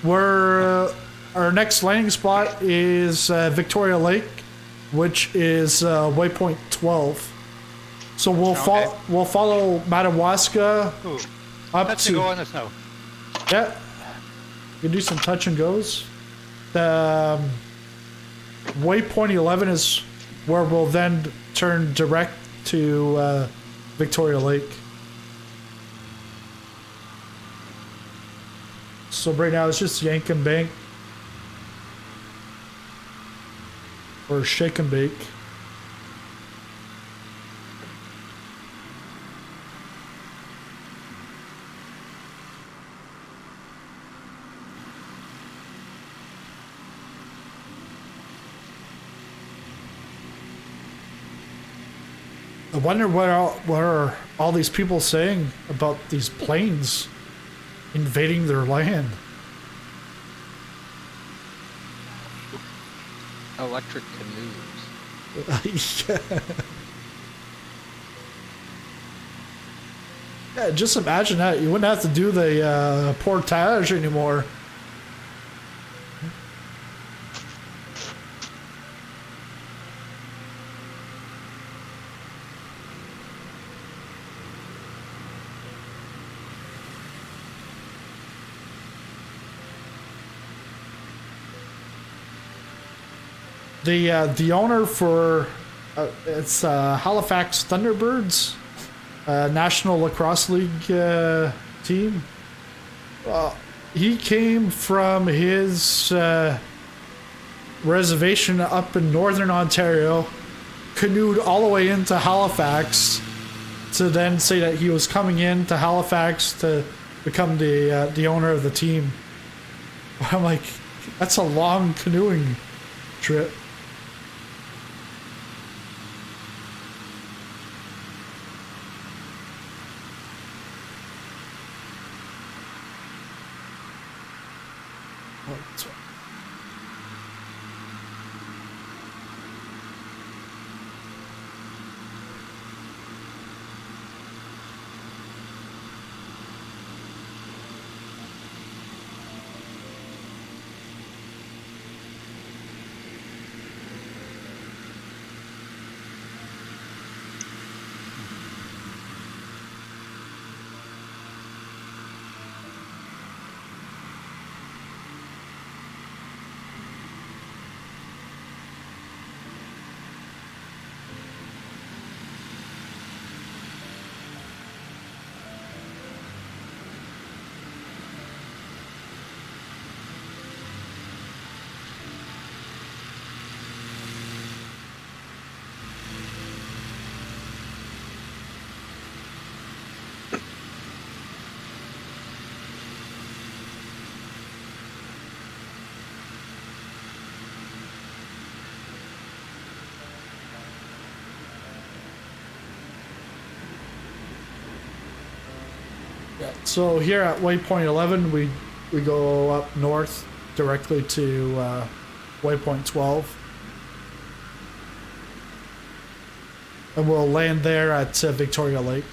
we're our next landing spot is Victoria Lake, which is Waypoint 12. So we'll follow Madawaska up Let's to go in the snow. Yeah, you can do some touch and goes. The Waypoint 11 is where we'll then turn direct to Victoria Lake. So right now it's just yank and bank. Or shake and bake. I wonder what are all these people saying about these planes invading their land. Electric canoes. Yeah, just imagine that. You wouldn't have to do the portage anymore. The owner for it's Halifax Thunderbirds, National Lacrosse League team. He came from his reservation up in northern Ontario, canoed all the way into Halifax to then say that he was coming in to Halifax to become the owner of the team. I'm like, that's a long canoeing trip. So here at Waypoint 11, we go up north directly to Waypoint 12. And we'll land there at Victoria Lake.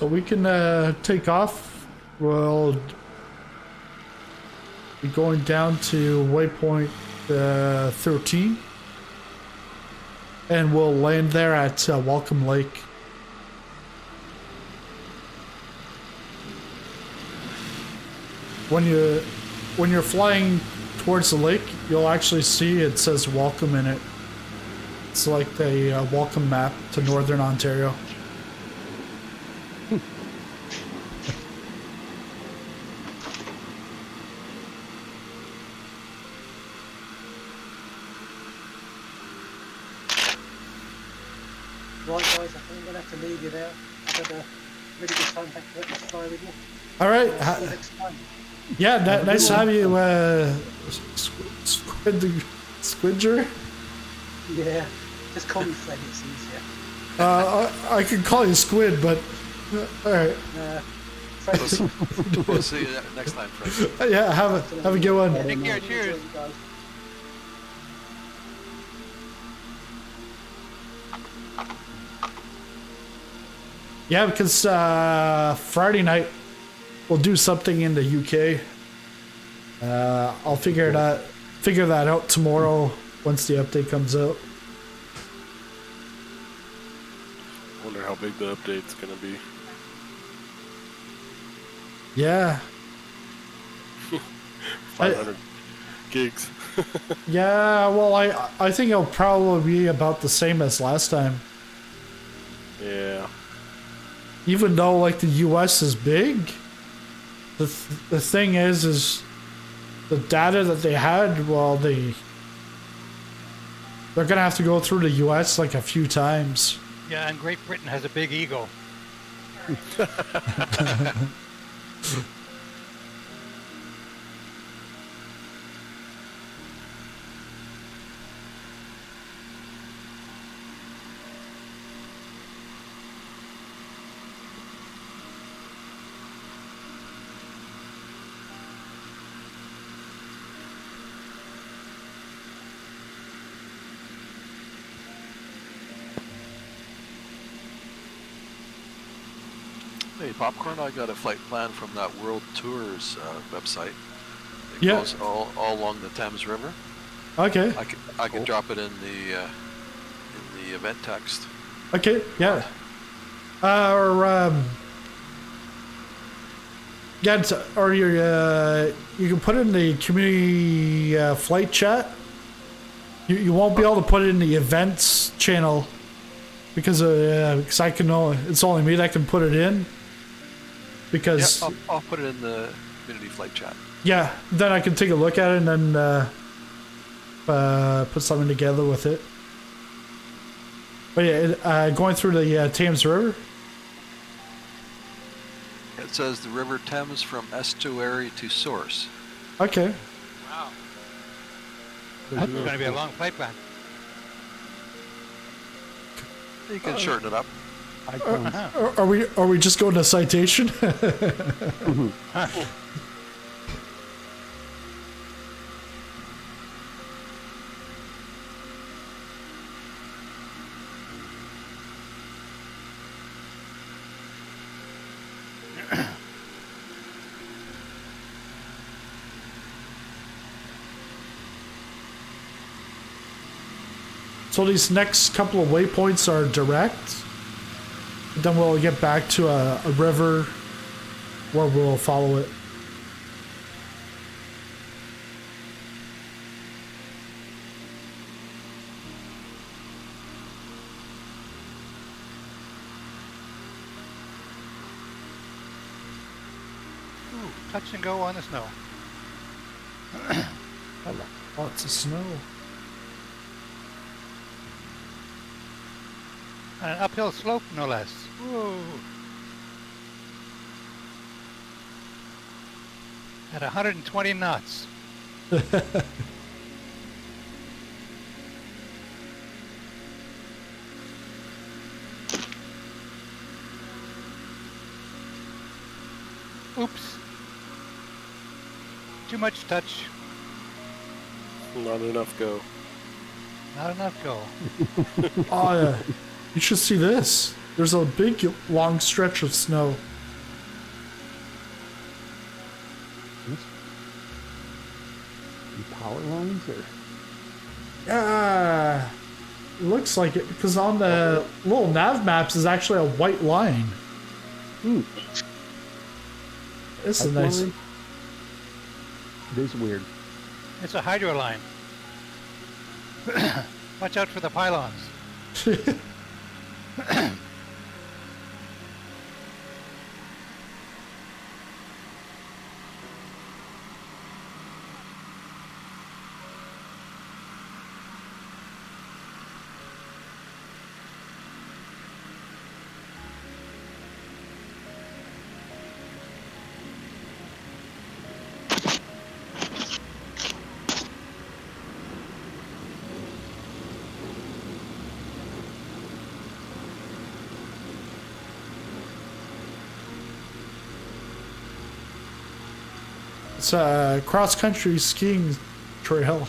So we can take off. We'll be going down to Waypoint 13. And we'll land there at Welcome Lake. When you're flying towards the lake, you'll actually see it says welcome in it. It's like the welcome map to Northern Ontario. Right, guys, I think I'm going to have to leave you there. I've had a really good time. Thank you very much for flying with me. All right. See you next time. Yeah, nice to have you, Squidger. Yeah, just call me Fred, it's easier. I can call you Squid, but all right. Fred. We'll see you next time, Fred. Yeah, have a good one. Take care. Cheers. Yeah, because Friday night we'll do something in the UK. I'll figure that out tomorrow once the update comes out. Wonder how big the update's gonna be. Yeah. 500 gigs. Yeah, well, I think it'll probably be about the same as last time. Yeah. Even though like the US is big, the thing is the data that they had, well, they're gonna have to go through the US like a few times. Yeah, and Great Britain has a big ego. Hey, Popcorn, I got a flight plan from that World Tours website. It Yeah. goes all along the Thames River. Okay. I can drop it in the event text. Okay. Yeah. Or you can put it in the community flight chat. You won't be able to put it in the events channel because I can know it's only me that can put it in. Because yeah, I'll put it in the community flight chat. Yeah, then I can take a look at it and then put something together with it. But yeah, going through the Thames River. It says the River Thames from estuary to source. Okay. Wow. That's going to be a long flight plan. You can shorten it up. Are we just going to citation? So these next couple of waypoints are direct. Then we'll get back to a river where we'll follow it. Ooh, touch and go on the snow. Lots of snow. On an uphill slope, no less. Whoa. At 120 knots. Oops. Too much touch. Not enough go. Not enough go. Oh yeah. You should see this. There's a big, long stretch of snow. Power lines or? Yeah, looks like it because on the little nav maps is actually a white line. Ooh. This is nice. It is weird. It's a hydro line. Watch out for the pylons. It's a cross-country skiing trail.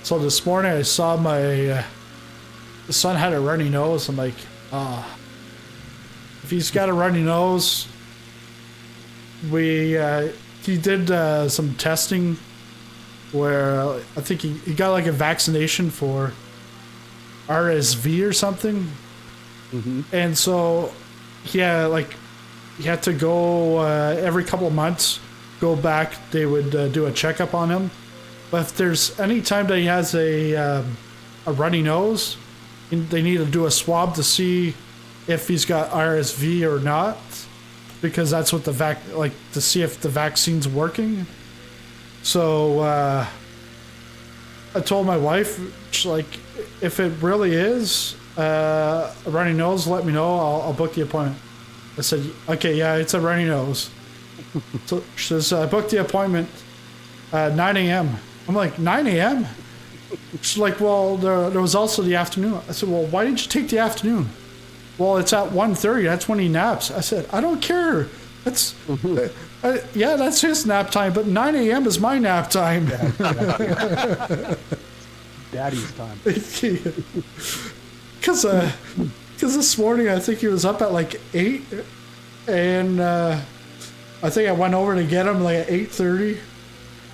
So this morning I saw my son had a runny nose. I'm like, if he's got a runny nose, he did some testing where I think he got like a vaccination for RSV or something. Mm-hmm. And so he had to go every couple of months, go back. They would do a checkup on him. But if there's any time that he has a runny nose, they need to do a swab to see if he's got RSV or not, because that's what to see if the vaccine's working. So I told my wife, she's like, if it really is a runny nose, let me know. I'll book the appointment. I said, okay, yeah, it's a runny nose. So she says, I booked the appointment 9 a.m. I'm like, 9 a.m.? She's like, well, there was also the afternoon. I said, well, why didn't you take the afternoon? Well, it's at 1:30. That's when he naps. I said, I don't care. That's yeah, that's his nap time, but 9 a.m. is my nap time. Daddy's time. Because this morning I think he was up at like 8, and I think I went over to get him like at 8:30.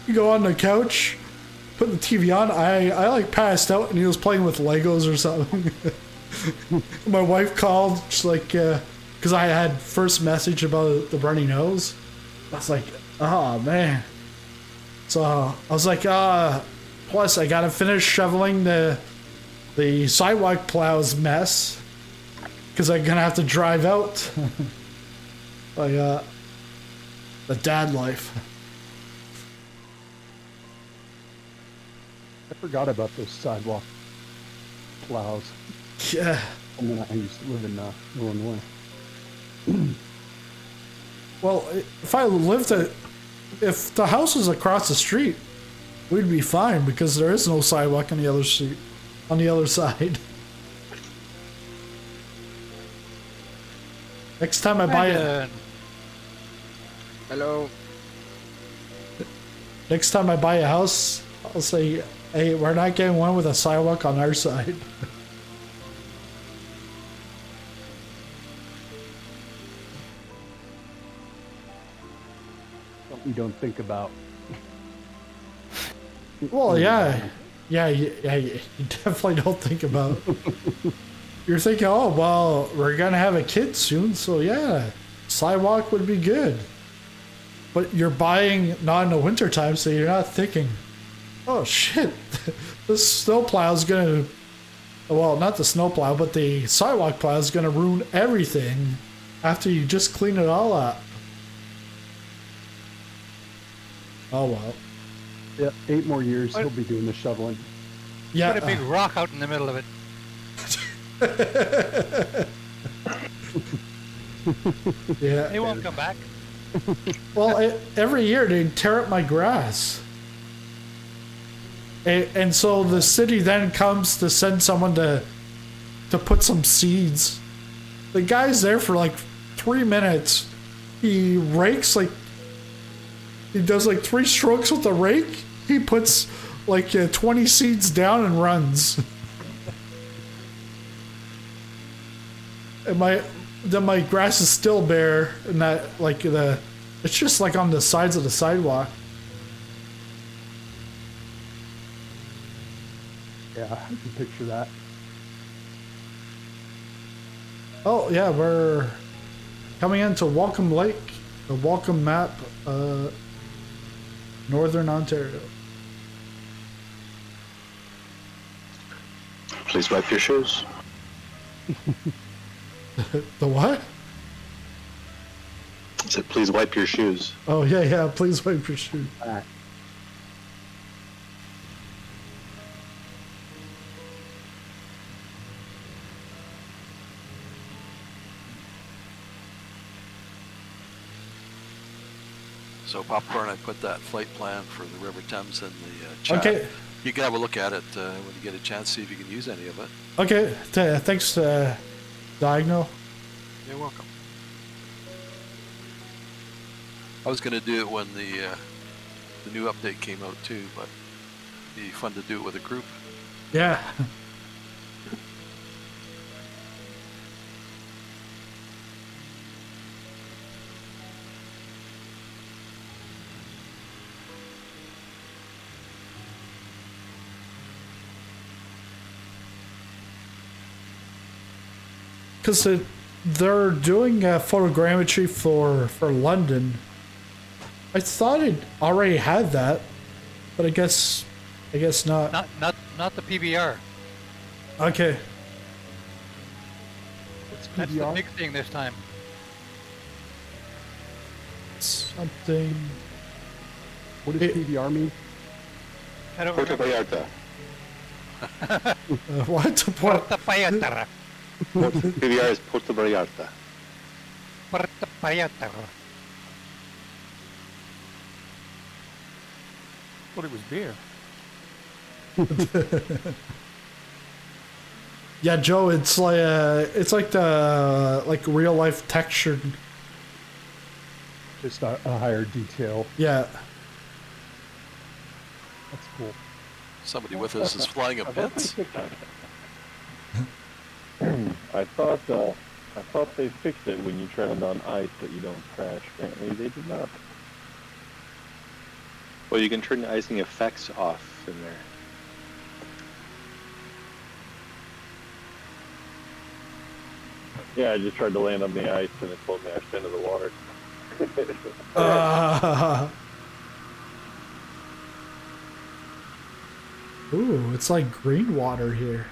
You go on the couch, put the TV on. I like passed out and he was playing with Legos or something. My wife called, she's like, because I had first message about the runny nose. I was like, oh man. So I was like, plus I gotta finish shoveling the sidewalk plow's mess, because I'm gonna have to drive out. Like the dad life. I forgot about those sidewalk plows. Yeah. I mean, I used to live in Illinois. Well, if the house was across the street, we'd be fine because there is no sidewalk on the other street, on the other side. Next time I buy it. Hello. Next time I buy a house, I'll say, hey, we're not getting one with a sidewalk on our side. you don't think about. Well, yeah, you definitely don't think about. You're thinking, oh well, we're gonna have a kid soon, so yeah, sidewalk would be good. But you're buying not in the wintertime, so you're not thinking, oh shit, this snowplow is gonna, well, not the snowplow, but the sidewalk plow is gonna ruin everything after you just clean it all up. Oh well. Yeah, 8 more years he'll be doing the shoveling. Yeah. Put a big rock out in the middle of it. Yeah. They won't come back. Well, every year they tear up my grass. And so the city then comes to send someone to put some seeds. The guy's there for like 3 minutes. He rakes like, he does like 3 strokes with the rake. He puts like 20 seeds down and runs. And my grass is still bare, and that like it's just like on the sides of the sidewalk. Yeah, I can picture that. Oh yeah, we're coming into Welcome Lake, the Welcome Map, Northern Ontario. Please wipe your shoes. The what? I said, please wipe your shoes. Oh yeah, please wipe your shoes. So Popcorn, I put that flight plan for the River Thames in the chat. Okay. You can have a look at it when you get a chance, see if you can use any of it. Okay, thanks, Diagonal. You're welcome. I was going to do it when the new update came out too, but it'd be fun to do it with a group. Yeah. Because they're doing photogrammetry for London. I thought it already had that, but I guess not. Not the PBR. Okay. That's the big thing this time. Something. What does PBR mean? I don't Puerto remember. Vallarta. What? Puerto Vallarta. PBR is Puerto Vallarta. Puerto Vallarta. Thought it was beer. Yeah, Joe, it's like the real life textured. Just a higher detail. Yeah. That's cool. Somebody with us is flying a Pitts. I thought they fixed it when you tread on ice that you don't crash. Apparently they did not. Well, you can turn the icing effects off in there. Yeah, I just tried to land on the ice and it pulled me actually into the water. Ooh, it's like green water here.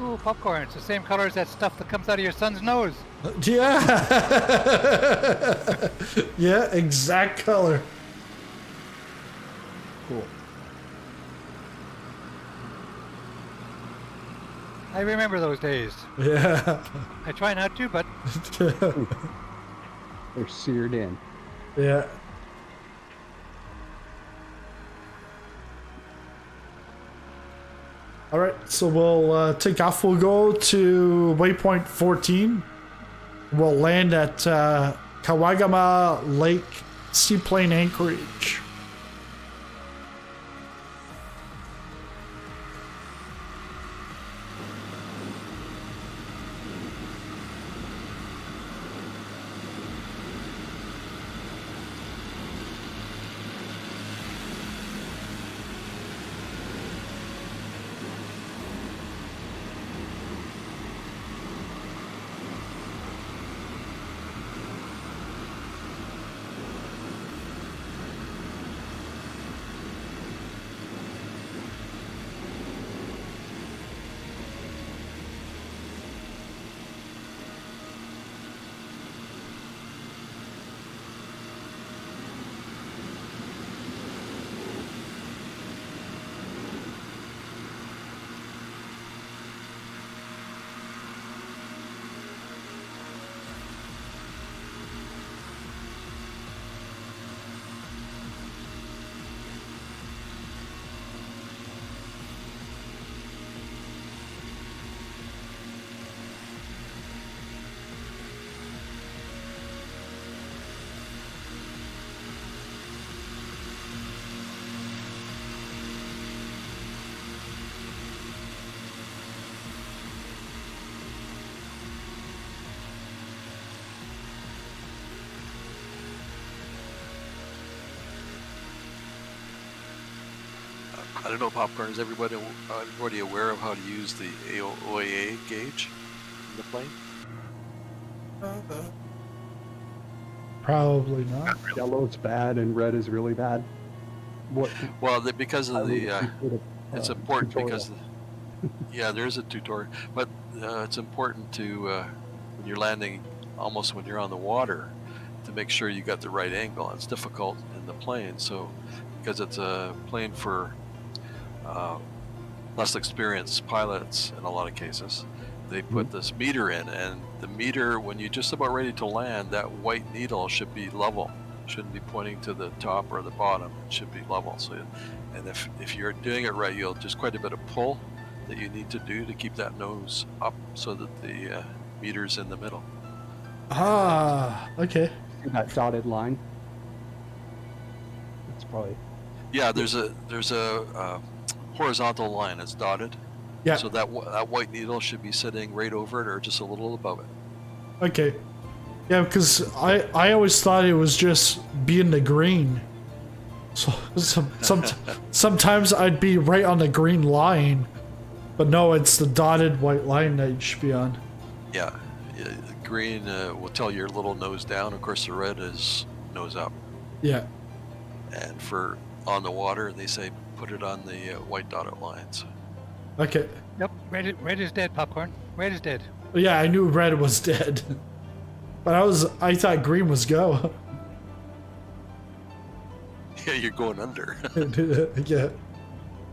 Ooh, popcorn. It's the same color as that stuff that comes out of your son's nose. Yeah. Yeah, exact color. Cool. I remember those days. Yeah. I try not to, but They're seared in. Yeah. All right, so we'll take off. We'll go to Waypoint 14. We'll land at Kawagama Lake Seaplane Anchorage. I don't know, Popcorn, is everybody aware of how to use the AOA gauge in the plane? Probably not. Yellow's bad and red is really bad. What? Well, because of the, it's important tutorial. because, yeah, there is a tutorial, but it's important to, when you're landing, almost when you're on the water, to make sure you got the right angle. It's difficult in the plane, so because it's a plane for less experienced pilots in a lot of cases, they put this meter in, and the meter, when you're just about ready to land, that white needle should be level. Shouldn't be pointing to the top or the bottom. It should be level. So, and if you're doing it right, there's quite a bit of pull that you need to do to keep that nose up so that the meter's in the middle. Ah, okay. That dotted line. That's probably. Yeah, there's a horizontal line. It's dotted. Yeah. So that white needle should be sitting right over it or just a little above it. Okay. Yeah, because I always thought it was just being the green. So sometimes I'd be right on the green line, but no, it's the dotted white line that you should be on. Yeah, the green will tell your little nose down. Of course, the red is nose up. Yeah. And for on the water, they say put it on the white dotted lines. Okay. Yep, red is dead, Popcorn. Red is dead. Yeah, I knew red was dead. But I thought green was go. Yeah, you're going under. Yeah.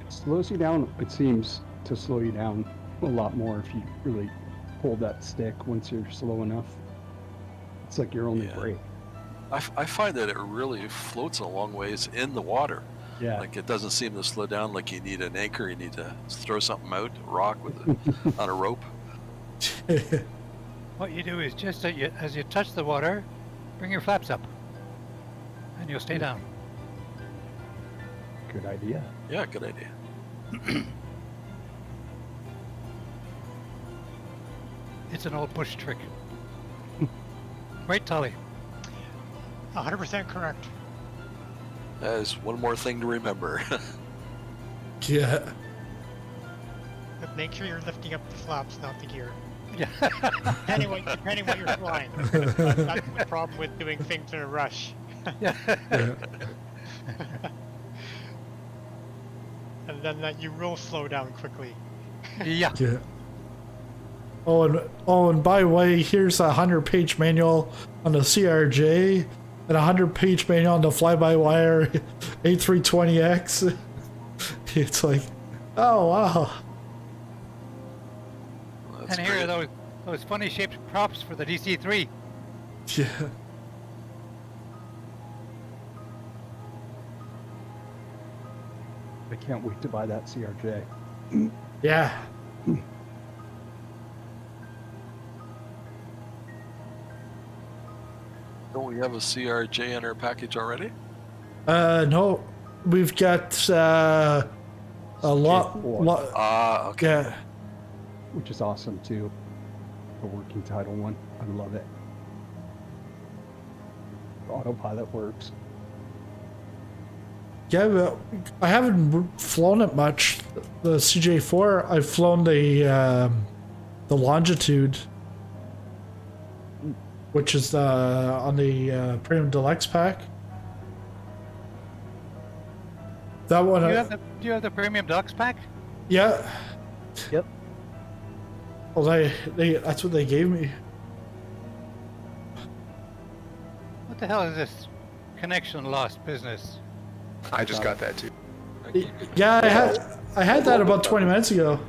Slows you down. It seems to slow you down a lot more if you really pull that stick once you're slow enough. It's like your only brake. I find that it really floats a long ways in the water. Yeah. Like it doesn't seem to slow down. Like you need an anchor. You need to throw something out, a rock with on a rope. What you do is just as you touch the water, bring your flaps up, and you'll stay down. Good idea. Yeah, good idea. It's an old bush trick. Right, Tully? 100% correct. That is one more thing to remember. Yeah. But make sure you're lifting up the flaps, not the gear. Yeah. depending what you're flying. That's the problem with doing things in a rush. Yeah. And then you will slow down quickly. Yeah. Yeah. Oh, and by the way, here's a 100-page manual on the CRJ and a 100-page manual on the fly-by-wire A320X. It's like, oh wow. And here are those funny shaped props for the DC-3. Yeah. I can't wait to buy that CRJ. Yeah. Don't we have a CRJ in our package already? No, we've got a lot. Okay. Yeah. Which is awesome too. A working title one. I love it. Autopilot works. Yeah, but I haven't flown it much. The CJ4, I've flown the Longitude, which is on the Premium Deluxe pack. That one. Do you have the Premium Deluxe pack? Yeah. Yep. Well, that's what they gave me. What the hell is this connection lost business? I just got that too. Yeah, I had that about 20 minutes ago.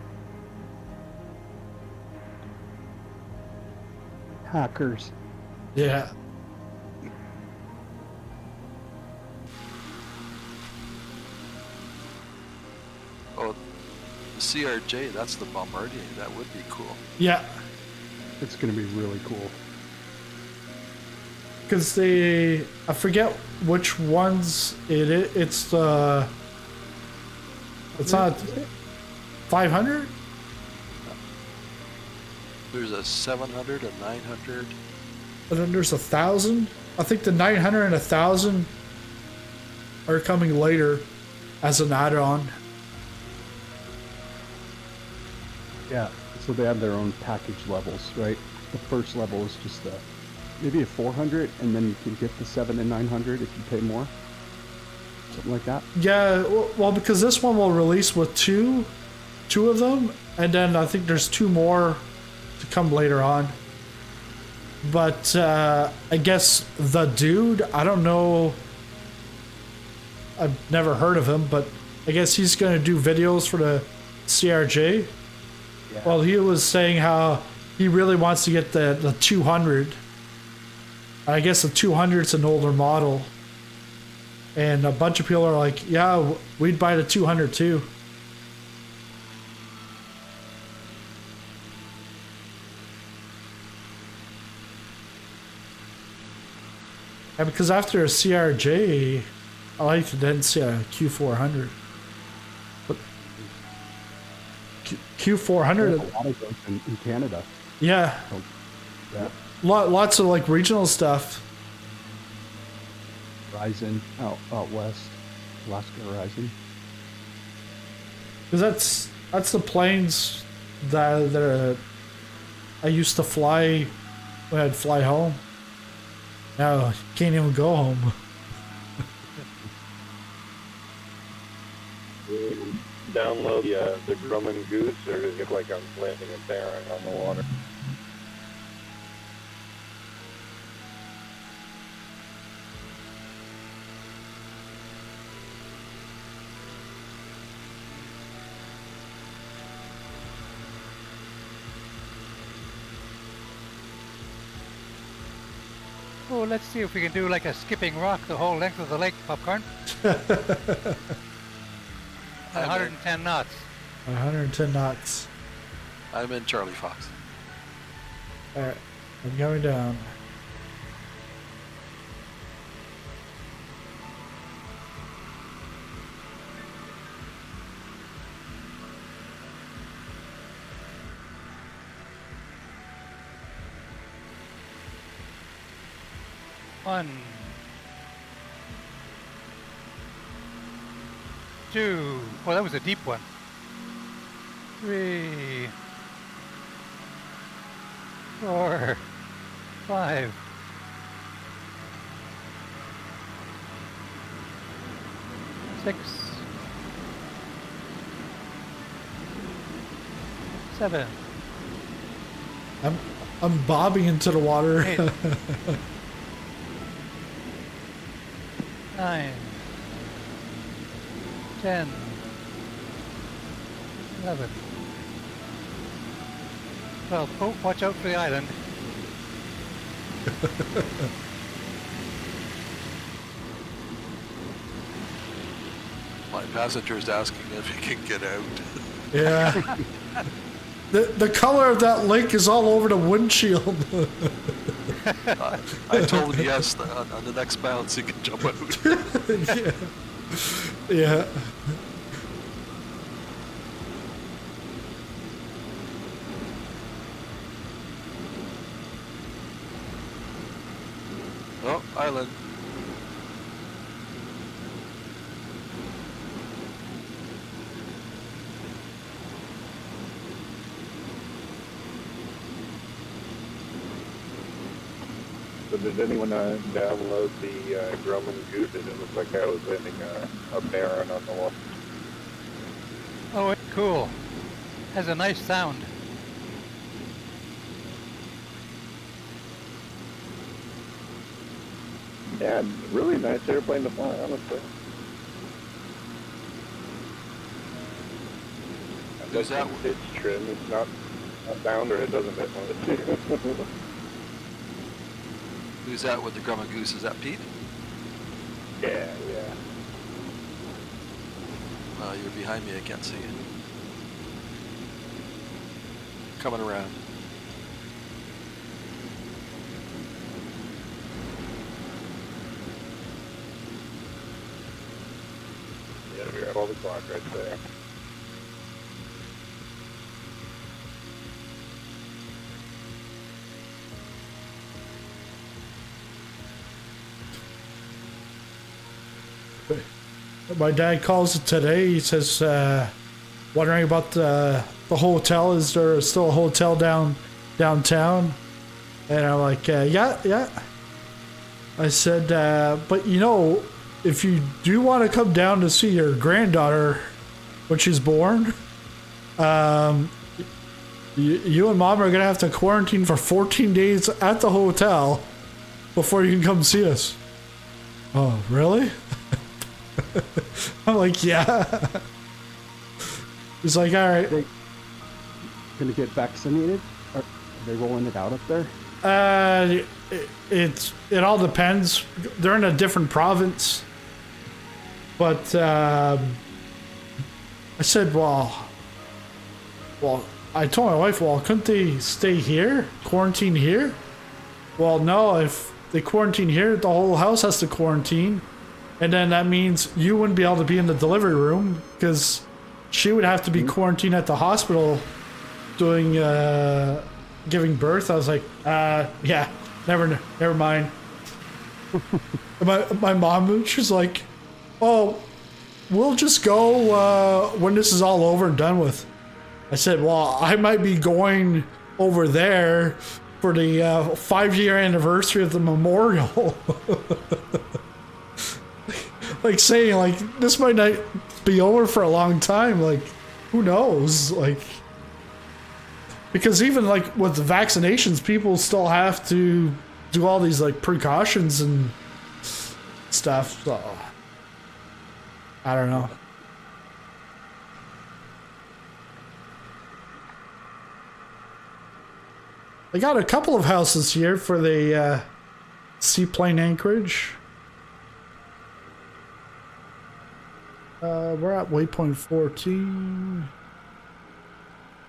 Hackers. Yeah. Oh, the CRJ, that's the Bombardier. That would be cool. Yeah. It's going to be really cool. Because I forget which ones it's not 500? There's a 700, a 900. And then there's 1,000. I think the 900 and 1,000 are coming later as an add-on. Yeah, so they have their own package levels, right? The first level is just maybe a 400, and then you can get the 700 and 900 if you pay more. Something like that. Yeah, well, because this one will release with two of them, and then I think there's 2 more to come later on. But I guess the dude, I don't know, I've never heard of him, but I guess he's going to do videos for the CRJ. Yeah. Well, he was saying how he really wants to get the 200. I guess the 200's an older model. And a bunch of people are like, yeah, we'd buy the 200 too. And because after a CRJ, I like to then see a Q400. But Q400. A lot of those in Canada. Yeah. So, yeah. Lots of like regional stuff. Horizon out west, Alaska Horizon. Because that's the planes that I used to fly when I'd fly home. Now I can't even go home. Download the Grumman Goose, or does it look like I'm landing a Baron on the water? Oh, let's see if we can do like a skipping rock the whole length of the lake, Popcorn. 110 knots. 110 knots. I'm in Charlie Fox. Alright, I'm going down. One, 2. Oh, that was a deep one. 3, 4, 5. 6, 7. I'm bobbing into the water. 8, 9, 10, 11, 12. Oh, watch out for the island. My passenger's asking if he can get out. Yeah. The color of that lake is all over the windshield. I told him yes. On the next bounce, he can jump out. Yeah. Yeah. Oh, island. So did anyone download the Grumman Goose? It looked like I was landing a Baron on the wall. Oh, it's cool. Has a nice sound. Yeah, really nice airplane to fly, honestly. Who's that? Pitch trim. It's not down or it doesn't hit one. Who's that with the Grumman Goose? Is that Pete? Yeah. You're behind me. I can't see you. Coming around. Yeah, we got all the clock right there. My dad calls it today. He says, wondering about the hotel. Is there still a hotel downtown? And I'm like, yeah. I said, but you know, if you do want to come down to see your granddaughter when she's born, you and mom are gonna have to quarantine for 14 days at the hotel before you can come see us. Oh, really? I'm like, yeah. He's like, all right. They gonna get vaccinated? Are they rolling it out up there? It all depends. They're in a different province. But I said, well, I told my wife, well, couldn't they stay here, quarantine here? Well, no, if they quarantine here, the whole house has to quarantine. And then that means you wouldn't be able to be in the delivery room because she would have to be quarantined at the hospital doing giving birth. I was like, yeah, never mind. my mom, she's like, oh, we'll just go when this is all over and done with. I said, well, I might be going over there for the 5-year anniversary of the memorial. Like saying, like, this might not be over for a long time. Like, who knows? Like, because even like with the vaccinations, people still have to do all these like precautions and stuff. So I don't know. They got a couple of houses here for the Seaplane anchorage. We're at Waypoint 14.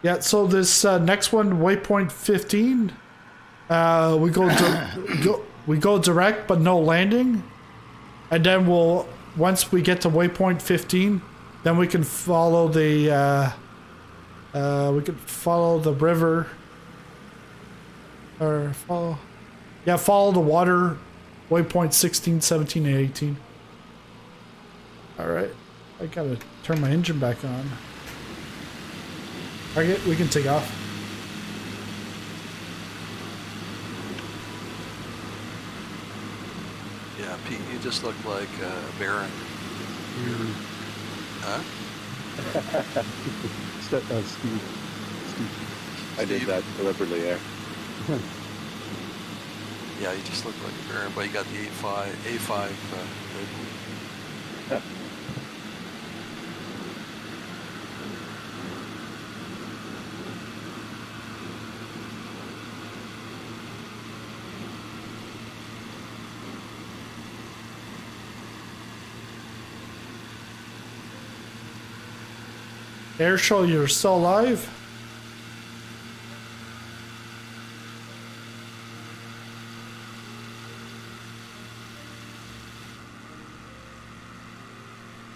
Yeah, so this next one, Waypoint 15, we go direct but no landing, and then once we get to Waypoint 15, then we can follow the river, or follow the water, Waypoint 16, 17, and 18. All right. I gotta turn my engine back on. Alright, we can take off. Yeah, Pete, you just look like Baron. Huh? Steve. I did that deliberately, yeah. Yeah, you just look like a Baron, but you got the A5 label. Airshow, you're still alive?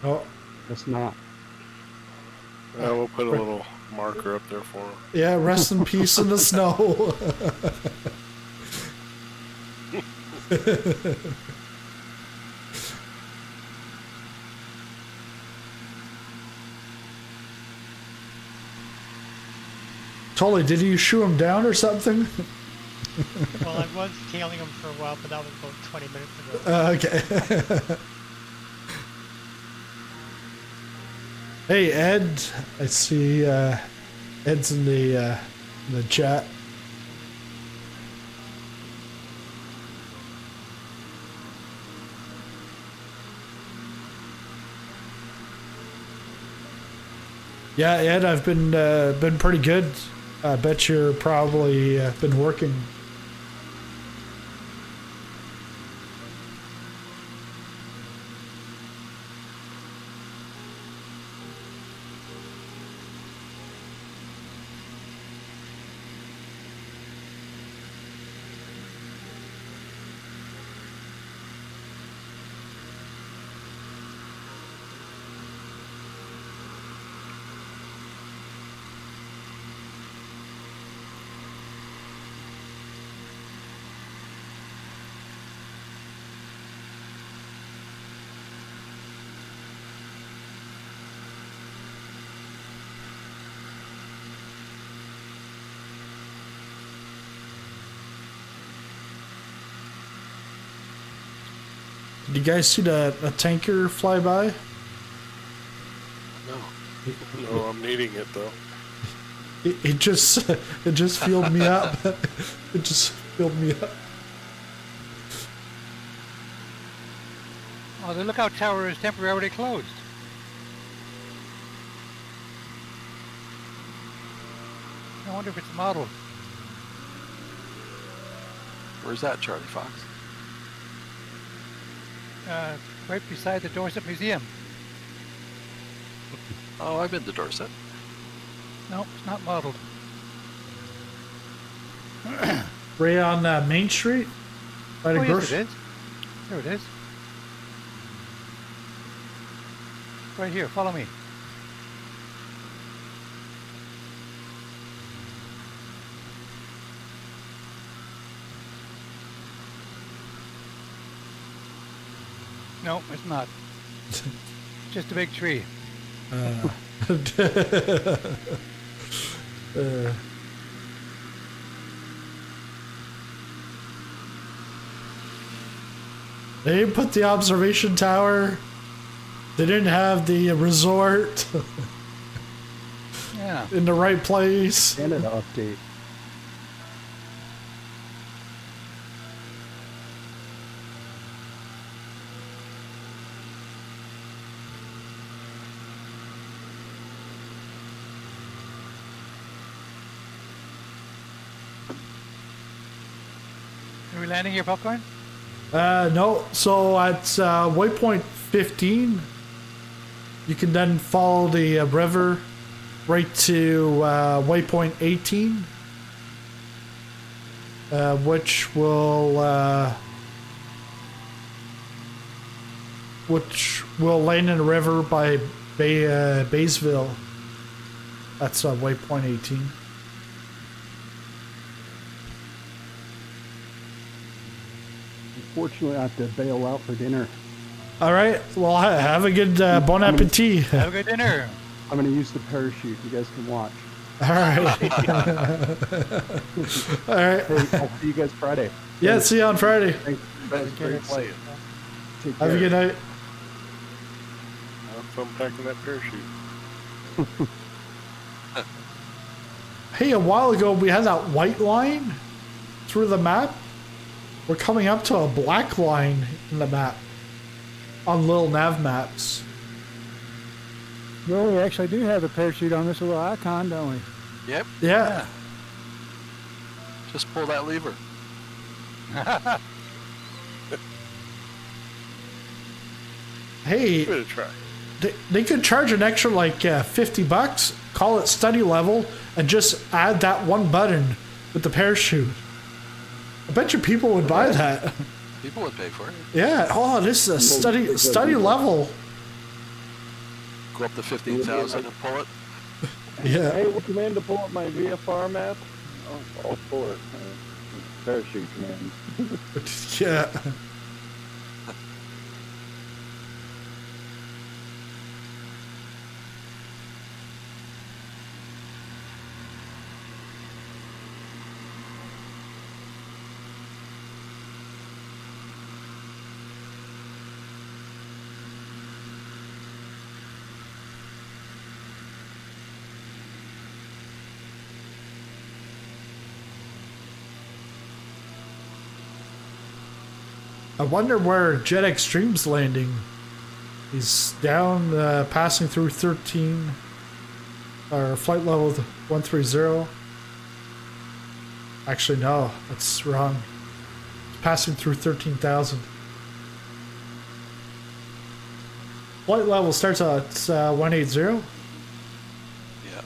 Oh, It's not. We'll put a little marker up there for him. yeah, rest in peace in the snow. Totally, did you shoot him down or something? Well, I was tailing him for a while, but that was about 20 minutes ago. Okay. Hey, Ed. I see Ed's in the chat. Yeah, Ed, I've been pretty good. I bet you're probably been working. Did you guys see a tanker fly by? No. No, I'm needing it though. It just filled me up. It just filled me up. Oh, the lookout tower is temporarily closed. I wonder if it's modeled. Where's that, Charlie Fox? Right beside the Dorset Museum. Oh, I've been to Dorset. No, it's not modeled. Right on Main Street? By the Oh, yes, grocery. it is. There it is. Right here, follow me. No, it's not. Just a big tree. They didn't put the observation tower. They didn't have the resort Yeah. in the right place. Canada update. Are we landing here, Popcorn? No. So at Waypoint 15, you can then follow the river right to Waypoint 18, which will land in the river by Baysville. That's Waypoint 18. Unfortunately, I have to bail out for dinner. All right. Well, have a good bon appetit. Have a good dinner. I'm going to use the parachute. You guys can watch. All right. All right. Hey, I'll see you guys Friday. Yeah, see you on Friday. Thanks. Great flight. Take Have a care. good night. Have fun packing that parachute. Hey, a while ago we had that white line through the map. We're coming up to a black line in the map on little nav maps. Well, we actually do have a parachute on this little icon, don't we? Yep. Yeah. Just pull that lever. Hey, Give it a try. They could charge an extra like $50, call it study level, and just add that one button with the parachute. I bet you people would buy that. People would pay for it. Yeah. Oh, this is a study level. Go up to 15,000 and pull it. Yeah. Hey, what command to pull up my VFR map? Oh, all for it. Parachute command. Yeah. I wonder where Jet Extreme's landing. He's down, passing through 13, or flight level 130. Actually, no, that's wrong. It's passing through 13,000. Flight level starts at 180. Yeah.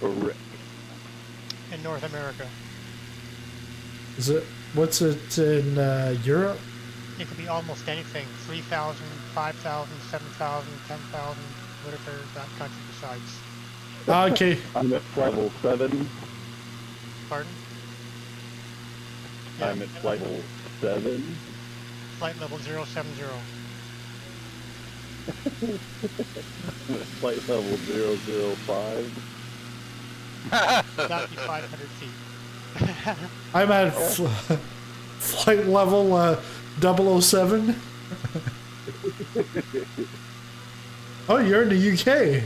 Correct. In North America. Is it? What's it in Europe? It could be almost anything. 3,000, 5,000, 7,000, 10,000, whatever that country decides. Okay. I'm at level 7. Pardon? I'm at flight level 7. Flight level 070. Flight level 005. That'd be 500 feet. I'm at flight level 007. Oh, you're in the UK.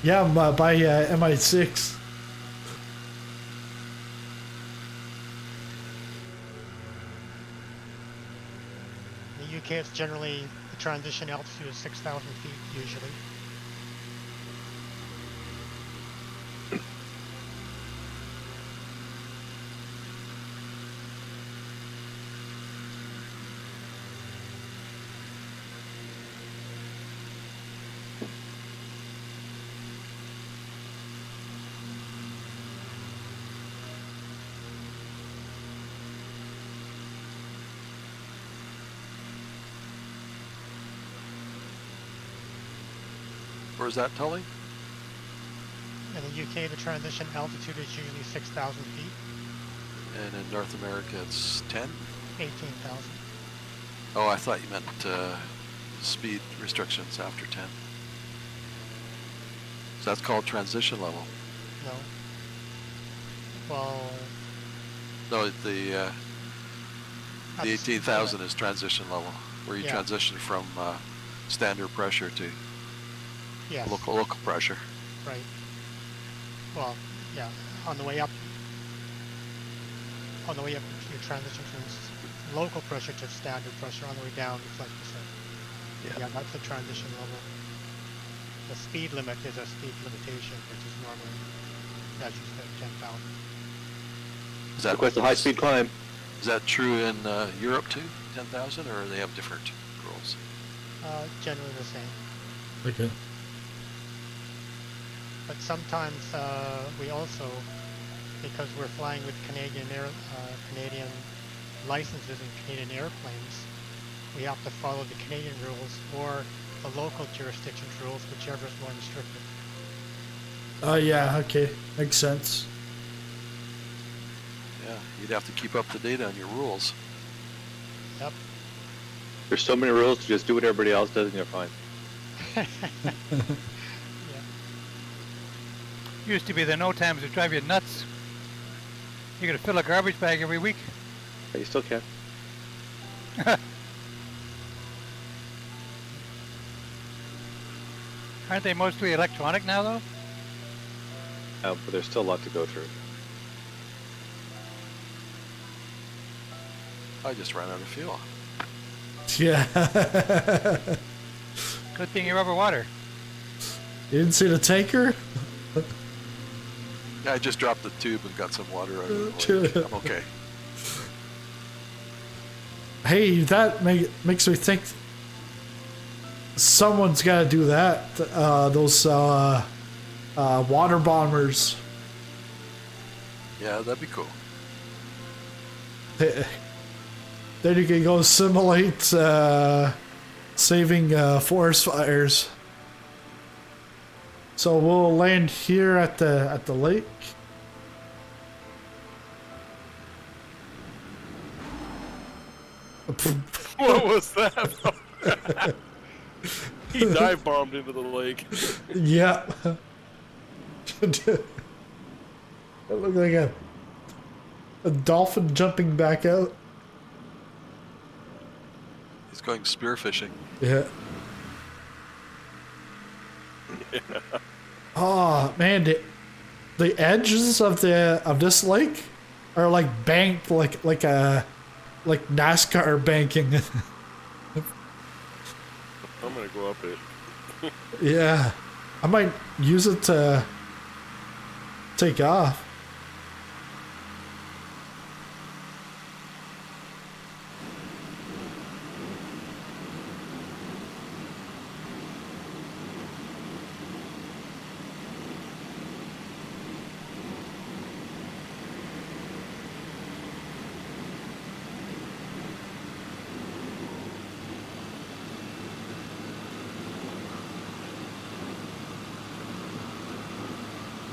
Yeah, I'm by MI6. In the UK, it's generally, the transition altitude is 6,000 feet usually. Where's that, Tully? In the UK, the transition altitude is usually 6,000 feet. And in North America, it's 10? 18,000. Oh, I thought you meant speed restrictions after 10. So that's called transition level. No. Well... No, the 18,000 is transition level, where you Yeah. transition from standard pressure to Yes. local pressure. Right. Well, yeah. On the way up, you transition from local pressure to standard pressure. On the way down, it's like you said. Yeah, that's the transition level. The speed limit is a speed limitation, which is normally, as you said, 10,000. Is that request a high-speed climb? Is that true in Europe too? 10,000, or they have different rules? Generally the same. Okay. But sometimes we also, because we're flying with Canadian licenses and Canadian airplanes, we have to follow the Canadian rules or the local jurisdiction's rules, whichever is more restrictive. Oh yeah, okay, makes sense. Yeah, you'd have to keep up to date on your rules. Yep. There's so many rules to just do what everybody else does and you're fine. Used to be the no times would drive you nuts. You're gonna fill a garbage bag every week. But you still can. Aren't they mostly electronic now, though? But there's still a lot to go through. I just ran out of fuel. Yeah. Good thing you're over water. You didn't see the tanker? Yeah, I just dropped the tube and got some water out of it. I'm okay. Hey, that makes me think. Someone's got to do that. Those water bombers. Yeah, that'd be cool. Then you can go simulate saving forest fires. So we'll land here at the lake. What was that? He dive bombed into the lake. Yeah. It looked like a dolphin jumping back out. He's going spearfishing. Yeah. Oh man, the edges of this lake are like banked like NASCAR banking. I'm gonna go up it. Yeah, I might use it to take off.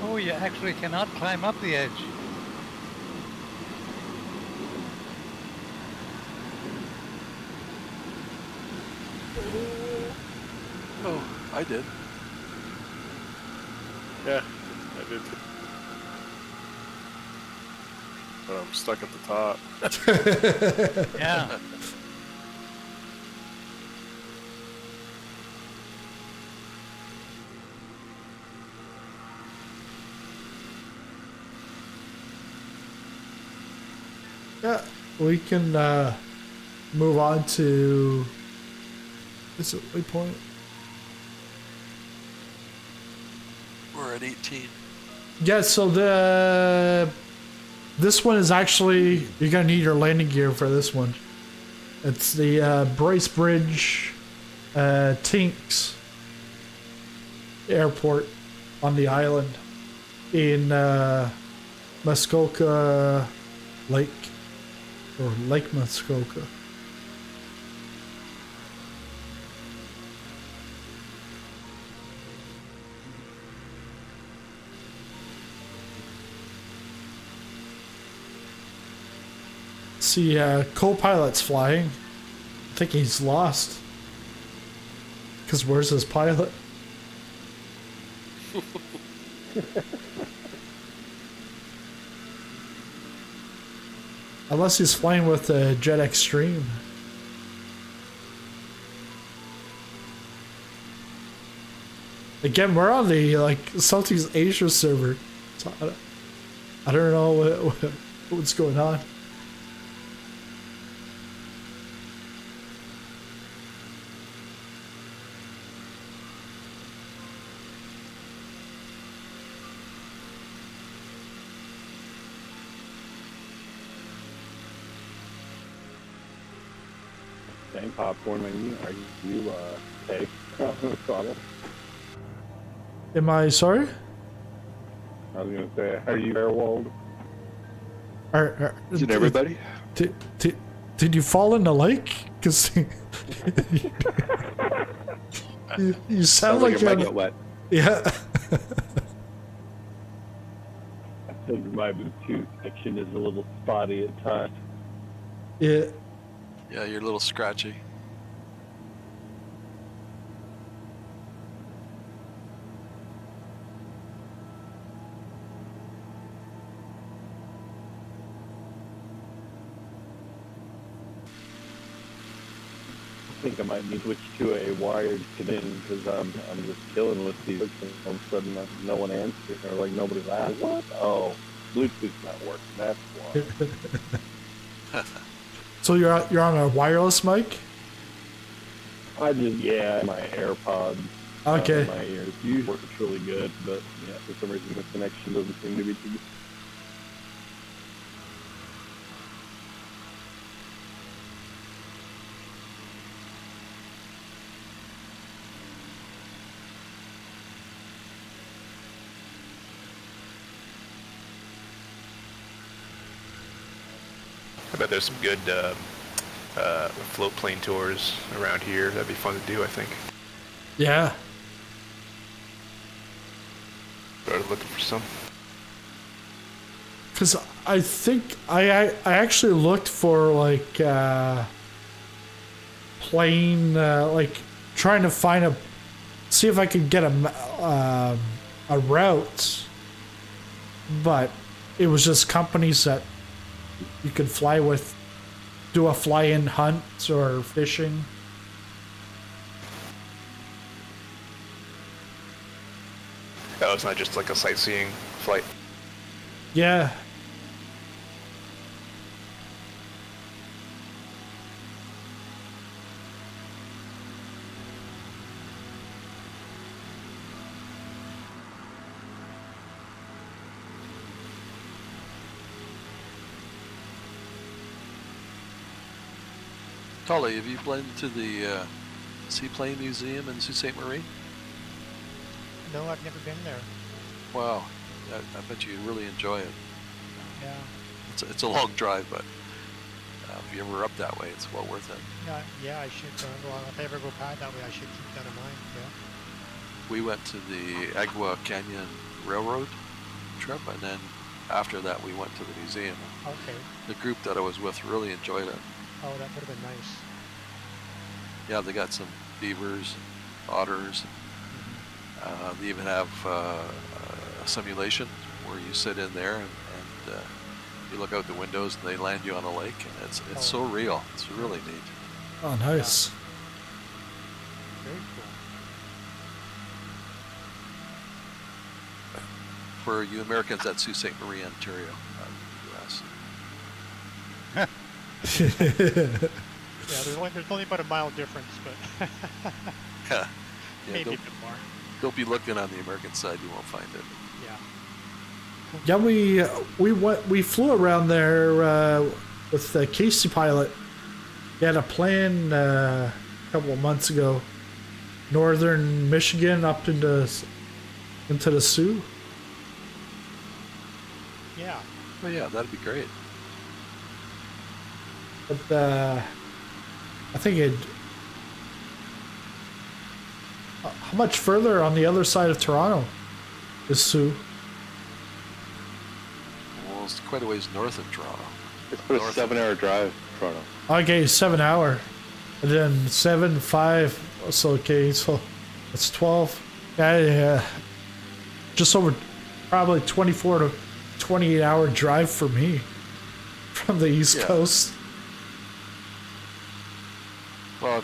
Oh, you actually cannot climb up the edge. Oh, I did. Yeah, I did too. But I'm stuck at the top. Yeah. Yeah, we can move on to. Is it Waypoint? We're at 18. Yeah, so this one is actually, you're gonna need your landing gear for this one. It's the Bracebridge Tinks Airport on the island in Muskoka Lake, or Lake Muskoka. See, co-pilot's flying. I think he's lost. Because where's his pilot? Unless he's flying with Jet Extreme. Again, we're on the Southeast Asia server. So I don't know what's going on. Same popcorn menu. Are you safe on the throttle? Am I sorry? I was gonna say, are you airwalled? Is it everybody? Did you fall in the lake? Because you sound like you might get wet. Yeah. I think my Bluetooth connection is a little spotty at times. Yeah. Yeah, you're a little scratchy. I think I might need to switch to a wired connection because I'm just killing with these. And all of a sudden, no one answers or nobody laughs. What? Oh, Bluetooth's not working. That's why. So you're on a wireless mic? My AirPods. Okay. In my ears usually works really good, but yeah, for some reason the connection doesn't seem to be too good. bet there's some good float plane tours around here. That'd be fun to do, I think. Yeah. Started looking for some. Because I think I actually looked for like plane like trying to find see if I could get a route, but it was just companies that you could fly with, do a fly-in hunt or fishing. Oh, it's not just like a sightseeing flight. Yeah. Tully, have you been to the Seaplane Museum in Sault Ste. Marie? No, I've never been there. Wow, I bet you'd really enjoy it. Yeah. It's a long drive, but if you're ever up that way, it's well worth it. Yeah, I should. Well, if I ever go past that way, I should keep that in mind. Yeah. We went to the Agua Canyon Railroad trip, and then after that, we went to the museum. Okay. The group that I was with really enjoyed it. Oh, that would have been nice. Yeah, they got some beavers, otters. They even have a simulation where you sit in there and you look out the windows and they land you on a lake, and it's so real. It's really neat. Oh, nice. Yeah. Very cool. For you Americans at Sault Ste. Marie, Ontario, US. Yeah, there's only about a mile difference, but Yeah, maybe a bit more. Don't be looking on the American side; you won't find it. Yeah. Yeah, we flew around there with the Casey pilot. He had a plan a couple of months ago, northern Michigan up into the Sioux. Yeah. Oh yeah, that'd be great. But I think how much further on the other side of Toronto is Sioux? Well, it's quite a ways north of Toronto. It's about a 7-hour drive, Toronto. Okay, 7 hour, and then 7, 5. So okay, so it's 12. Yeah, just over, probably 24 to 28 hour drive for me from the East Coast. Well,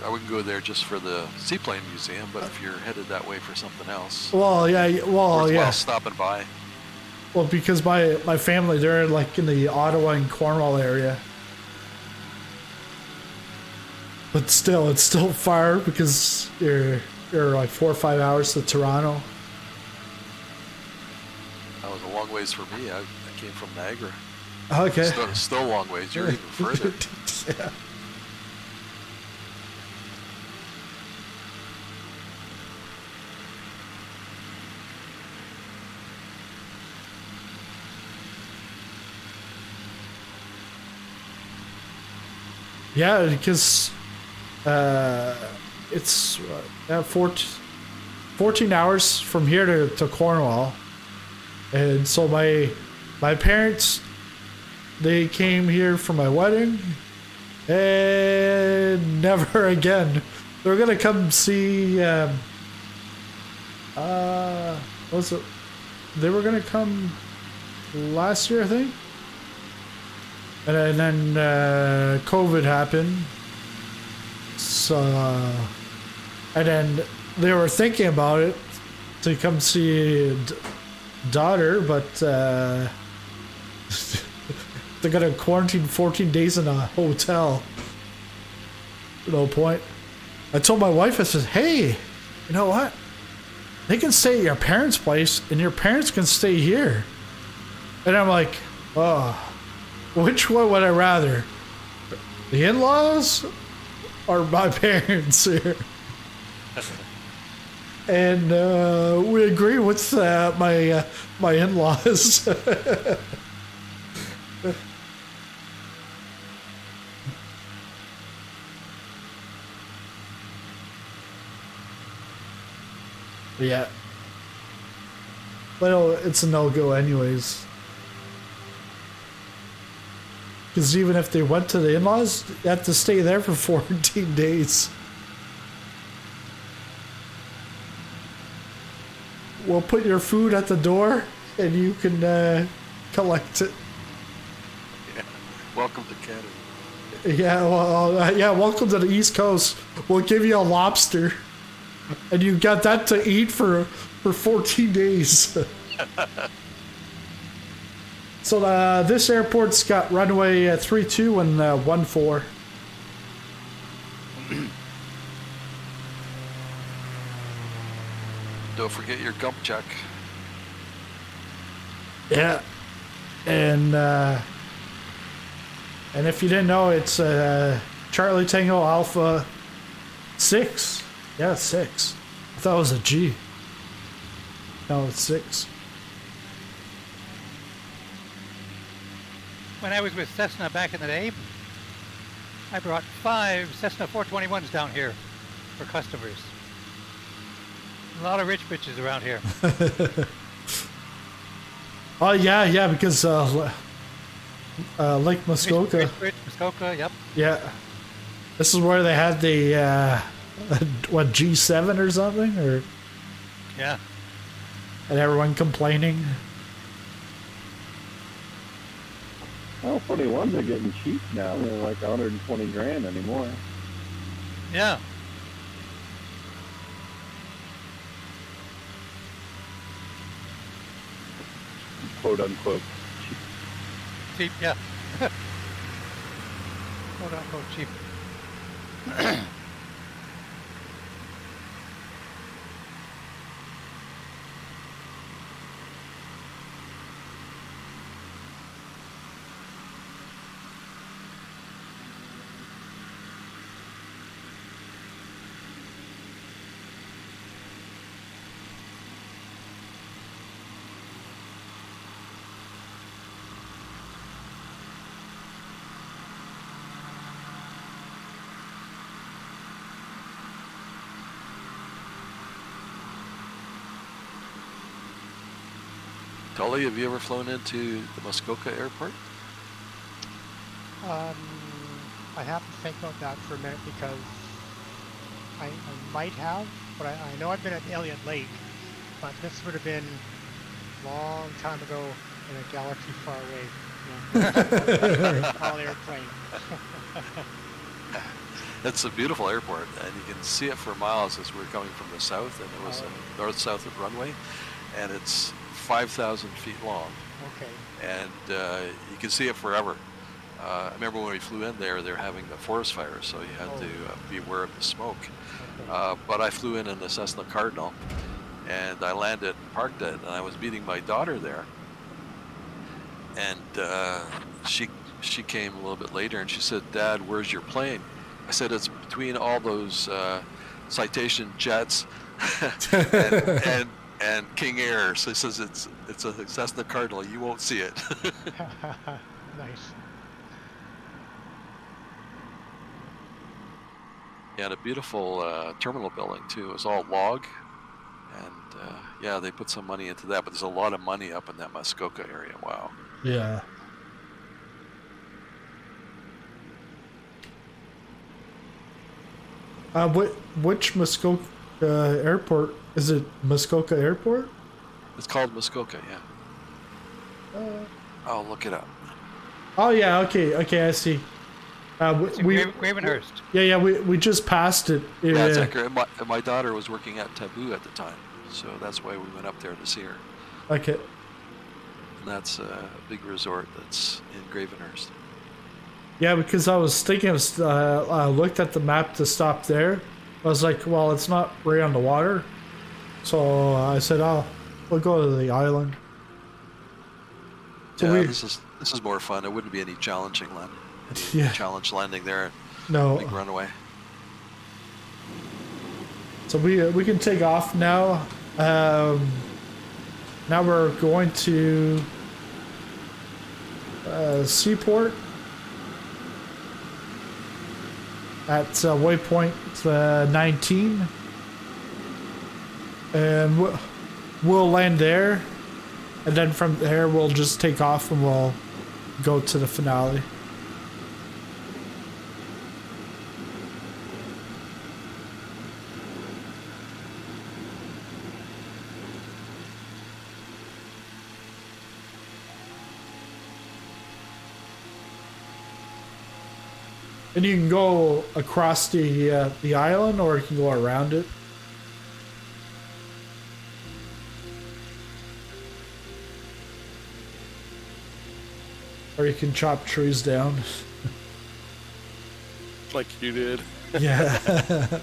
I wouldn't go there just for the Seaplane Museum, but if you're headed that way for something else, Well, yeah. stopping by. Well, because my family, they're like in the Ottawa and Cornwall area. But still, it's still far because you're like 4 or 5 hours to Toronto. That was a long ways for me. I came from Niagara. Okay. Still a long ways. You're even further. Yeah. Yeah, because it's 14 hours from here to Cornwall. And so my parents, they came here for my wedding and never again. They're going to come see, what's it? They were going to come last year, I think. And then COVID happened. So, and then they were thinking about it to come see daughter, but they're gonna quarantine 14 days in a hotel. No point. I told my wife, I said, hey, you know what? They can stay at your parents' place and your parents can stay here. And I'm like, oh. Which one would I rather? The in-laws or my parents here? And we agree with my in-laws. Yeah. Well, it's a no-go anyways. Because even if they went to the in-laws, you have to stay there for 14 days. We'll put your food at the door, and you can collect it. Yeah. Welcome to Canada. Yeah, well, yeah, welcome to the East Coast. We'll give you a lobster. And you got that to eat for 14 days. So this airport's got runway 32 and 14. Don't forget your gump check. Yeah. And if you didn't know, it's Charlie Tango Alpha 6. Yeah, 6. I thought it was a G. No, it's 6. When I was with Cessna back in the day, I brought 5 Cessna 421s down here for customers. A lot of rich bitches around here. Oh, yeah, because Lake Muskoka. Rich, Muskoka, yep. Yeah. This is where they had the, what, G7 or something? Or yeah. And everyone complaining. Well, 41s are getting cheap now. They're like 120 grand anymore. Yeah. Quote unquote. Cheap, yeah. Quote unquote cheap. Tully, have you ever flown into the Muskoka airport? I have to think about that for a minute because I might have, but I know I've been at Elliott Lake, but this would have been a long time ago in a galaxy far away. All airplane. It's a beautiful airport, and you can see it for miles as we're coming from the south, and it was a north-south of runway, and it's 5,000 feet long. Okay. And you can see it forever. I remember when we flew in there, they're having a forest fire, so you had to be aware of the smoke. Okay. But I flew in the Cessna Cardinal, and I landed and parked it, and I was meeting my daughter there. And she came a little bit later, and she said, "Dad, where's your plane?" I said, "It's between all those Citation jets and King Air." So he says, it's a Cessna Cardinal. You won't see it. Nice. Yeah, and a beautiful terminal building too. It was all log, and yeah, they put some money into that. But there's a lot of money up in that Muskoka area. Wow. Yeah. Which Muskoka airport? Is it Muskoka Airport? It's called Muskoka, yeah. I'll look it up. Oh yeah, okay, I see. Gravenhurst. Yeah, we just passed it. Yeah, that's accurate. My daughter was working at Taboo at the time, so that's why we went up there to see her. Okay. And that's a big resort that's in Gravenhurst. Yeah, because I was thinking of, I looked at the map to stop there. I was like, well, it's not right on the water. So I said, oh, we'll go to the island. So yeah, this is more fun. It wouldn't be any challenging landing. Challenge landing there. No. Big runaway. So we can take off now. Now we're going to Seaport at Waypoint 19. and we'll land there, and then from there we'll just take off and we'll go to the finale. And you can go across the island, or you can go around it. Or you can chop trees down. Like you did. Yeah.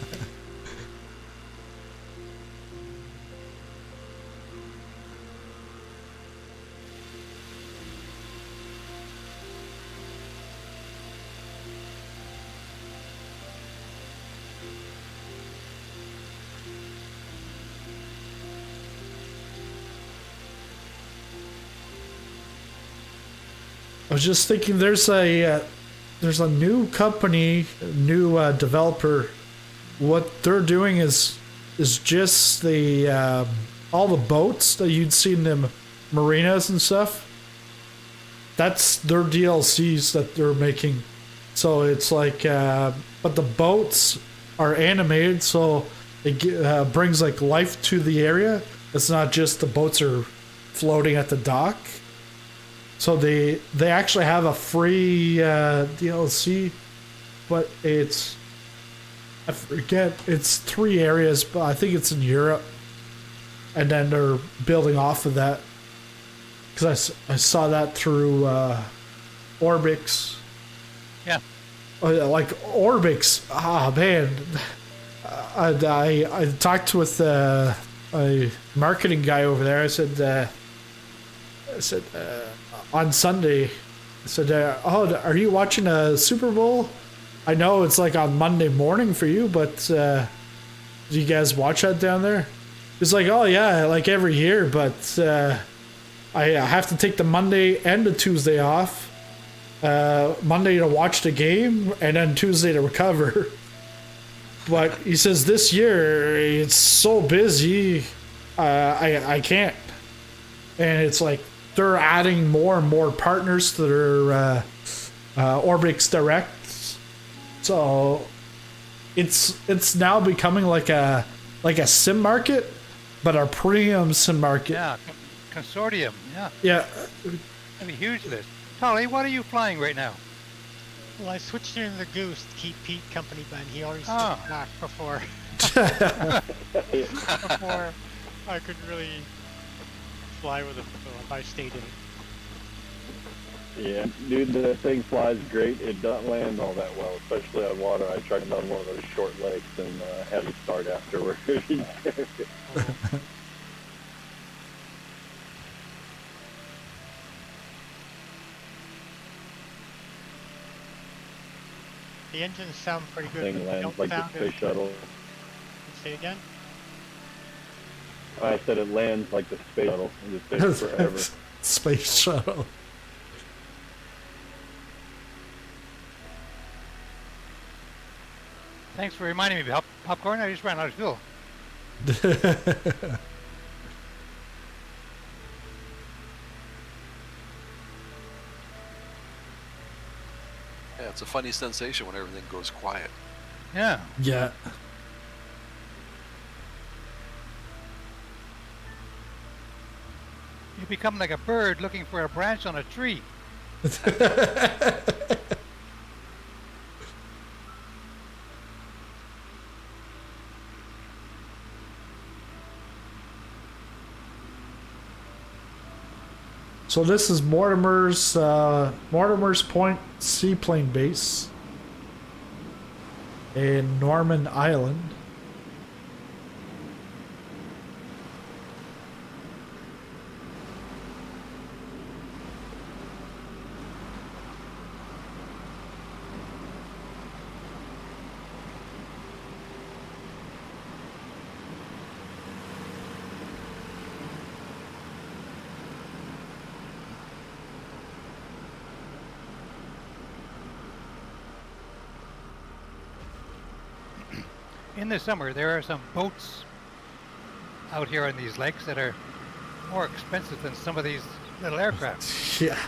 I was just thinking, there's a new company, new developer. What they're doing is just the all the boats that you'd see in the marinas and stuff. That's their DLCs that they're making. So it's like, but the boats are animated, so it brings like life to the area. It's not just the boats are floating at the dock. So they actually have a free DLC, but it's, I forget, it's 3 areas, but I think it's in Europe, and then they're building off of that, because I saw that through Orbix. Yeah. Like Orbix, man, I talked with a marketing guy over there. I said on Sunday, I said, oh, are you watching a Super Bowl? I know it's like on Monday morning for you, but do you guys watch that down there? He's like, oh yeah, like every year, but I have to take the Monday and the Tuesday off. Monday to watch the game, and then Tuesday to recover. But he says this year it's so busy, I can't. And it's like they're adding more and more partners to their Orbix Direct. So it's now becoming like a sim market, but a premium sim market. Yeah, consortium. Yeah. Yeah. That'd be huge. This. Tolly, what are you flying right now? Well, I switched into the Goose to keep Pete company, but he already switched back before. Before I could really fly with him, so I stayed in it. Yeah, dude, the thing flies great. It doesn't land all that well, especially on water. I tried it on one of those short legs and had to start afterwards. The engines sound pretty good. Thing but they lands don't like the sound space shuttle. Say again? I said it lands like the space shuttle. It just takes forever. Space shuttle. Thanks for reminding me, Popcorn. I just ran out of fuel. Yeah, it's a funny sensation when everything goes quiet. Yeah. Yeah. You become like a bird looking for a branch on a tree. So this is Mortimer's Point Seaplane Base in Norman Island. In the summer, there are some boats out here on these lakes that are more expensive than some of these little aircraft. Yeah.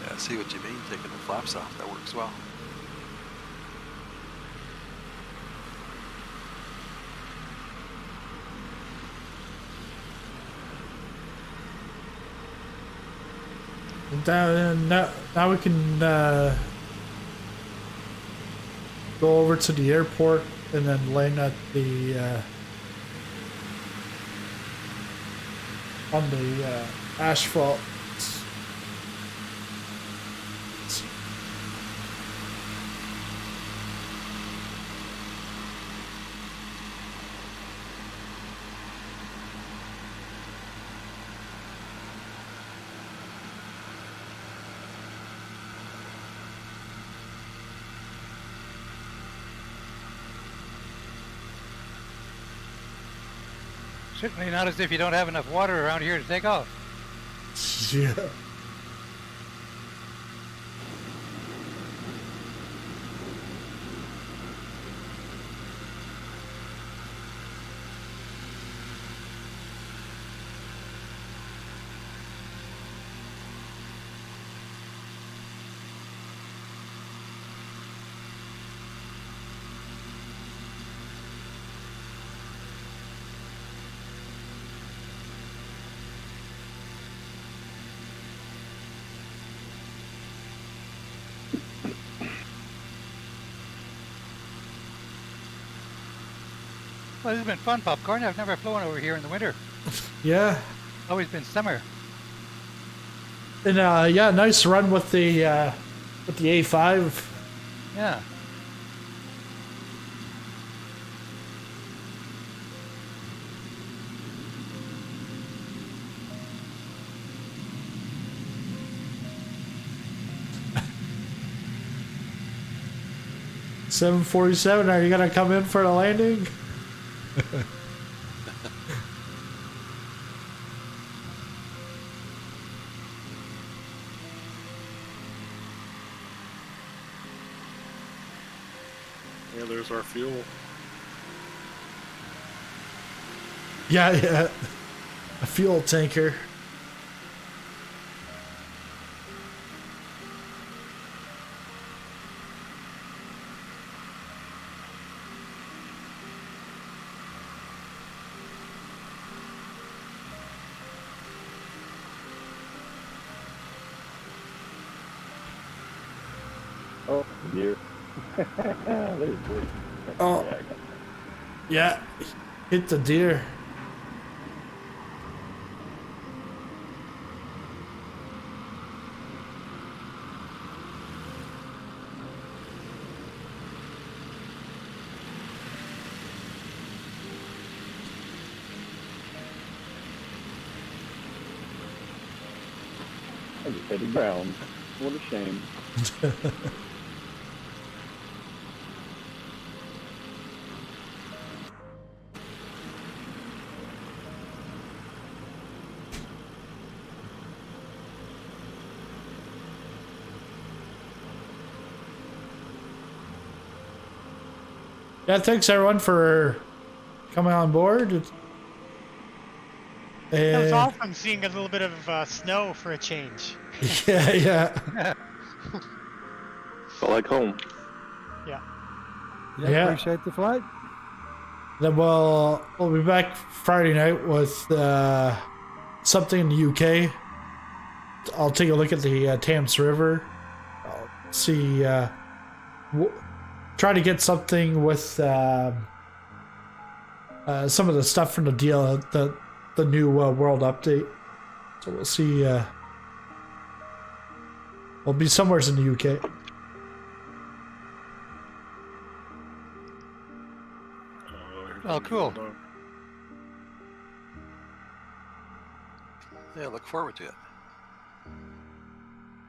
I see what you mean, taking the flaps off. That works well. Now we can go over to the airport and then land at the on the asphalt. Certainly not as if you don't have enough water around here to take off. Yeah. Well, this has been fun, Popcorn. I've never flown over here in the winter. Yeah. Always been summer. And yeah, nice run with the A5. Yeah. $747, are you gonna come in for the landing? Yeah, there's our fuel. Yeah, a fuel tanker. Oh, dear. There's deer. Oh, yeah, hit the deer. I just hit the ground. What a shame. Yeah, thanks everyone for coming on board. It was awesome seeing a little bit of snow for a change. Yeah. Felt like home. Yeah. Yeah. Appreciate the flight. Then we'll be back Friday night with something in the UK. I'll take a look at the Thames River. I'll see. Try to get something with some of the stuff from the deal, the new world update. So we'll see. We'll be somewhere in the UK. Oh, cool. Yeah, look forward to it.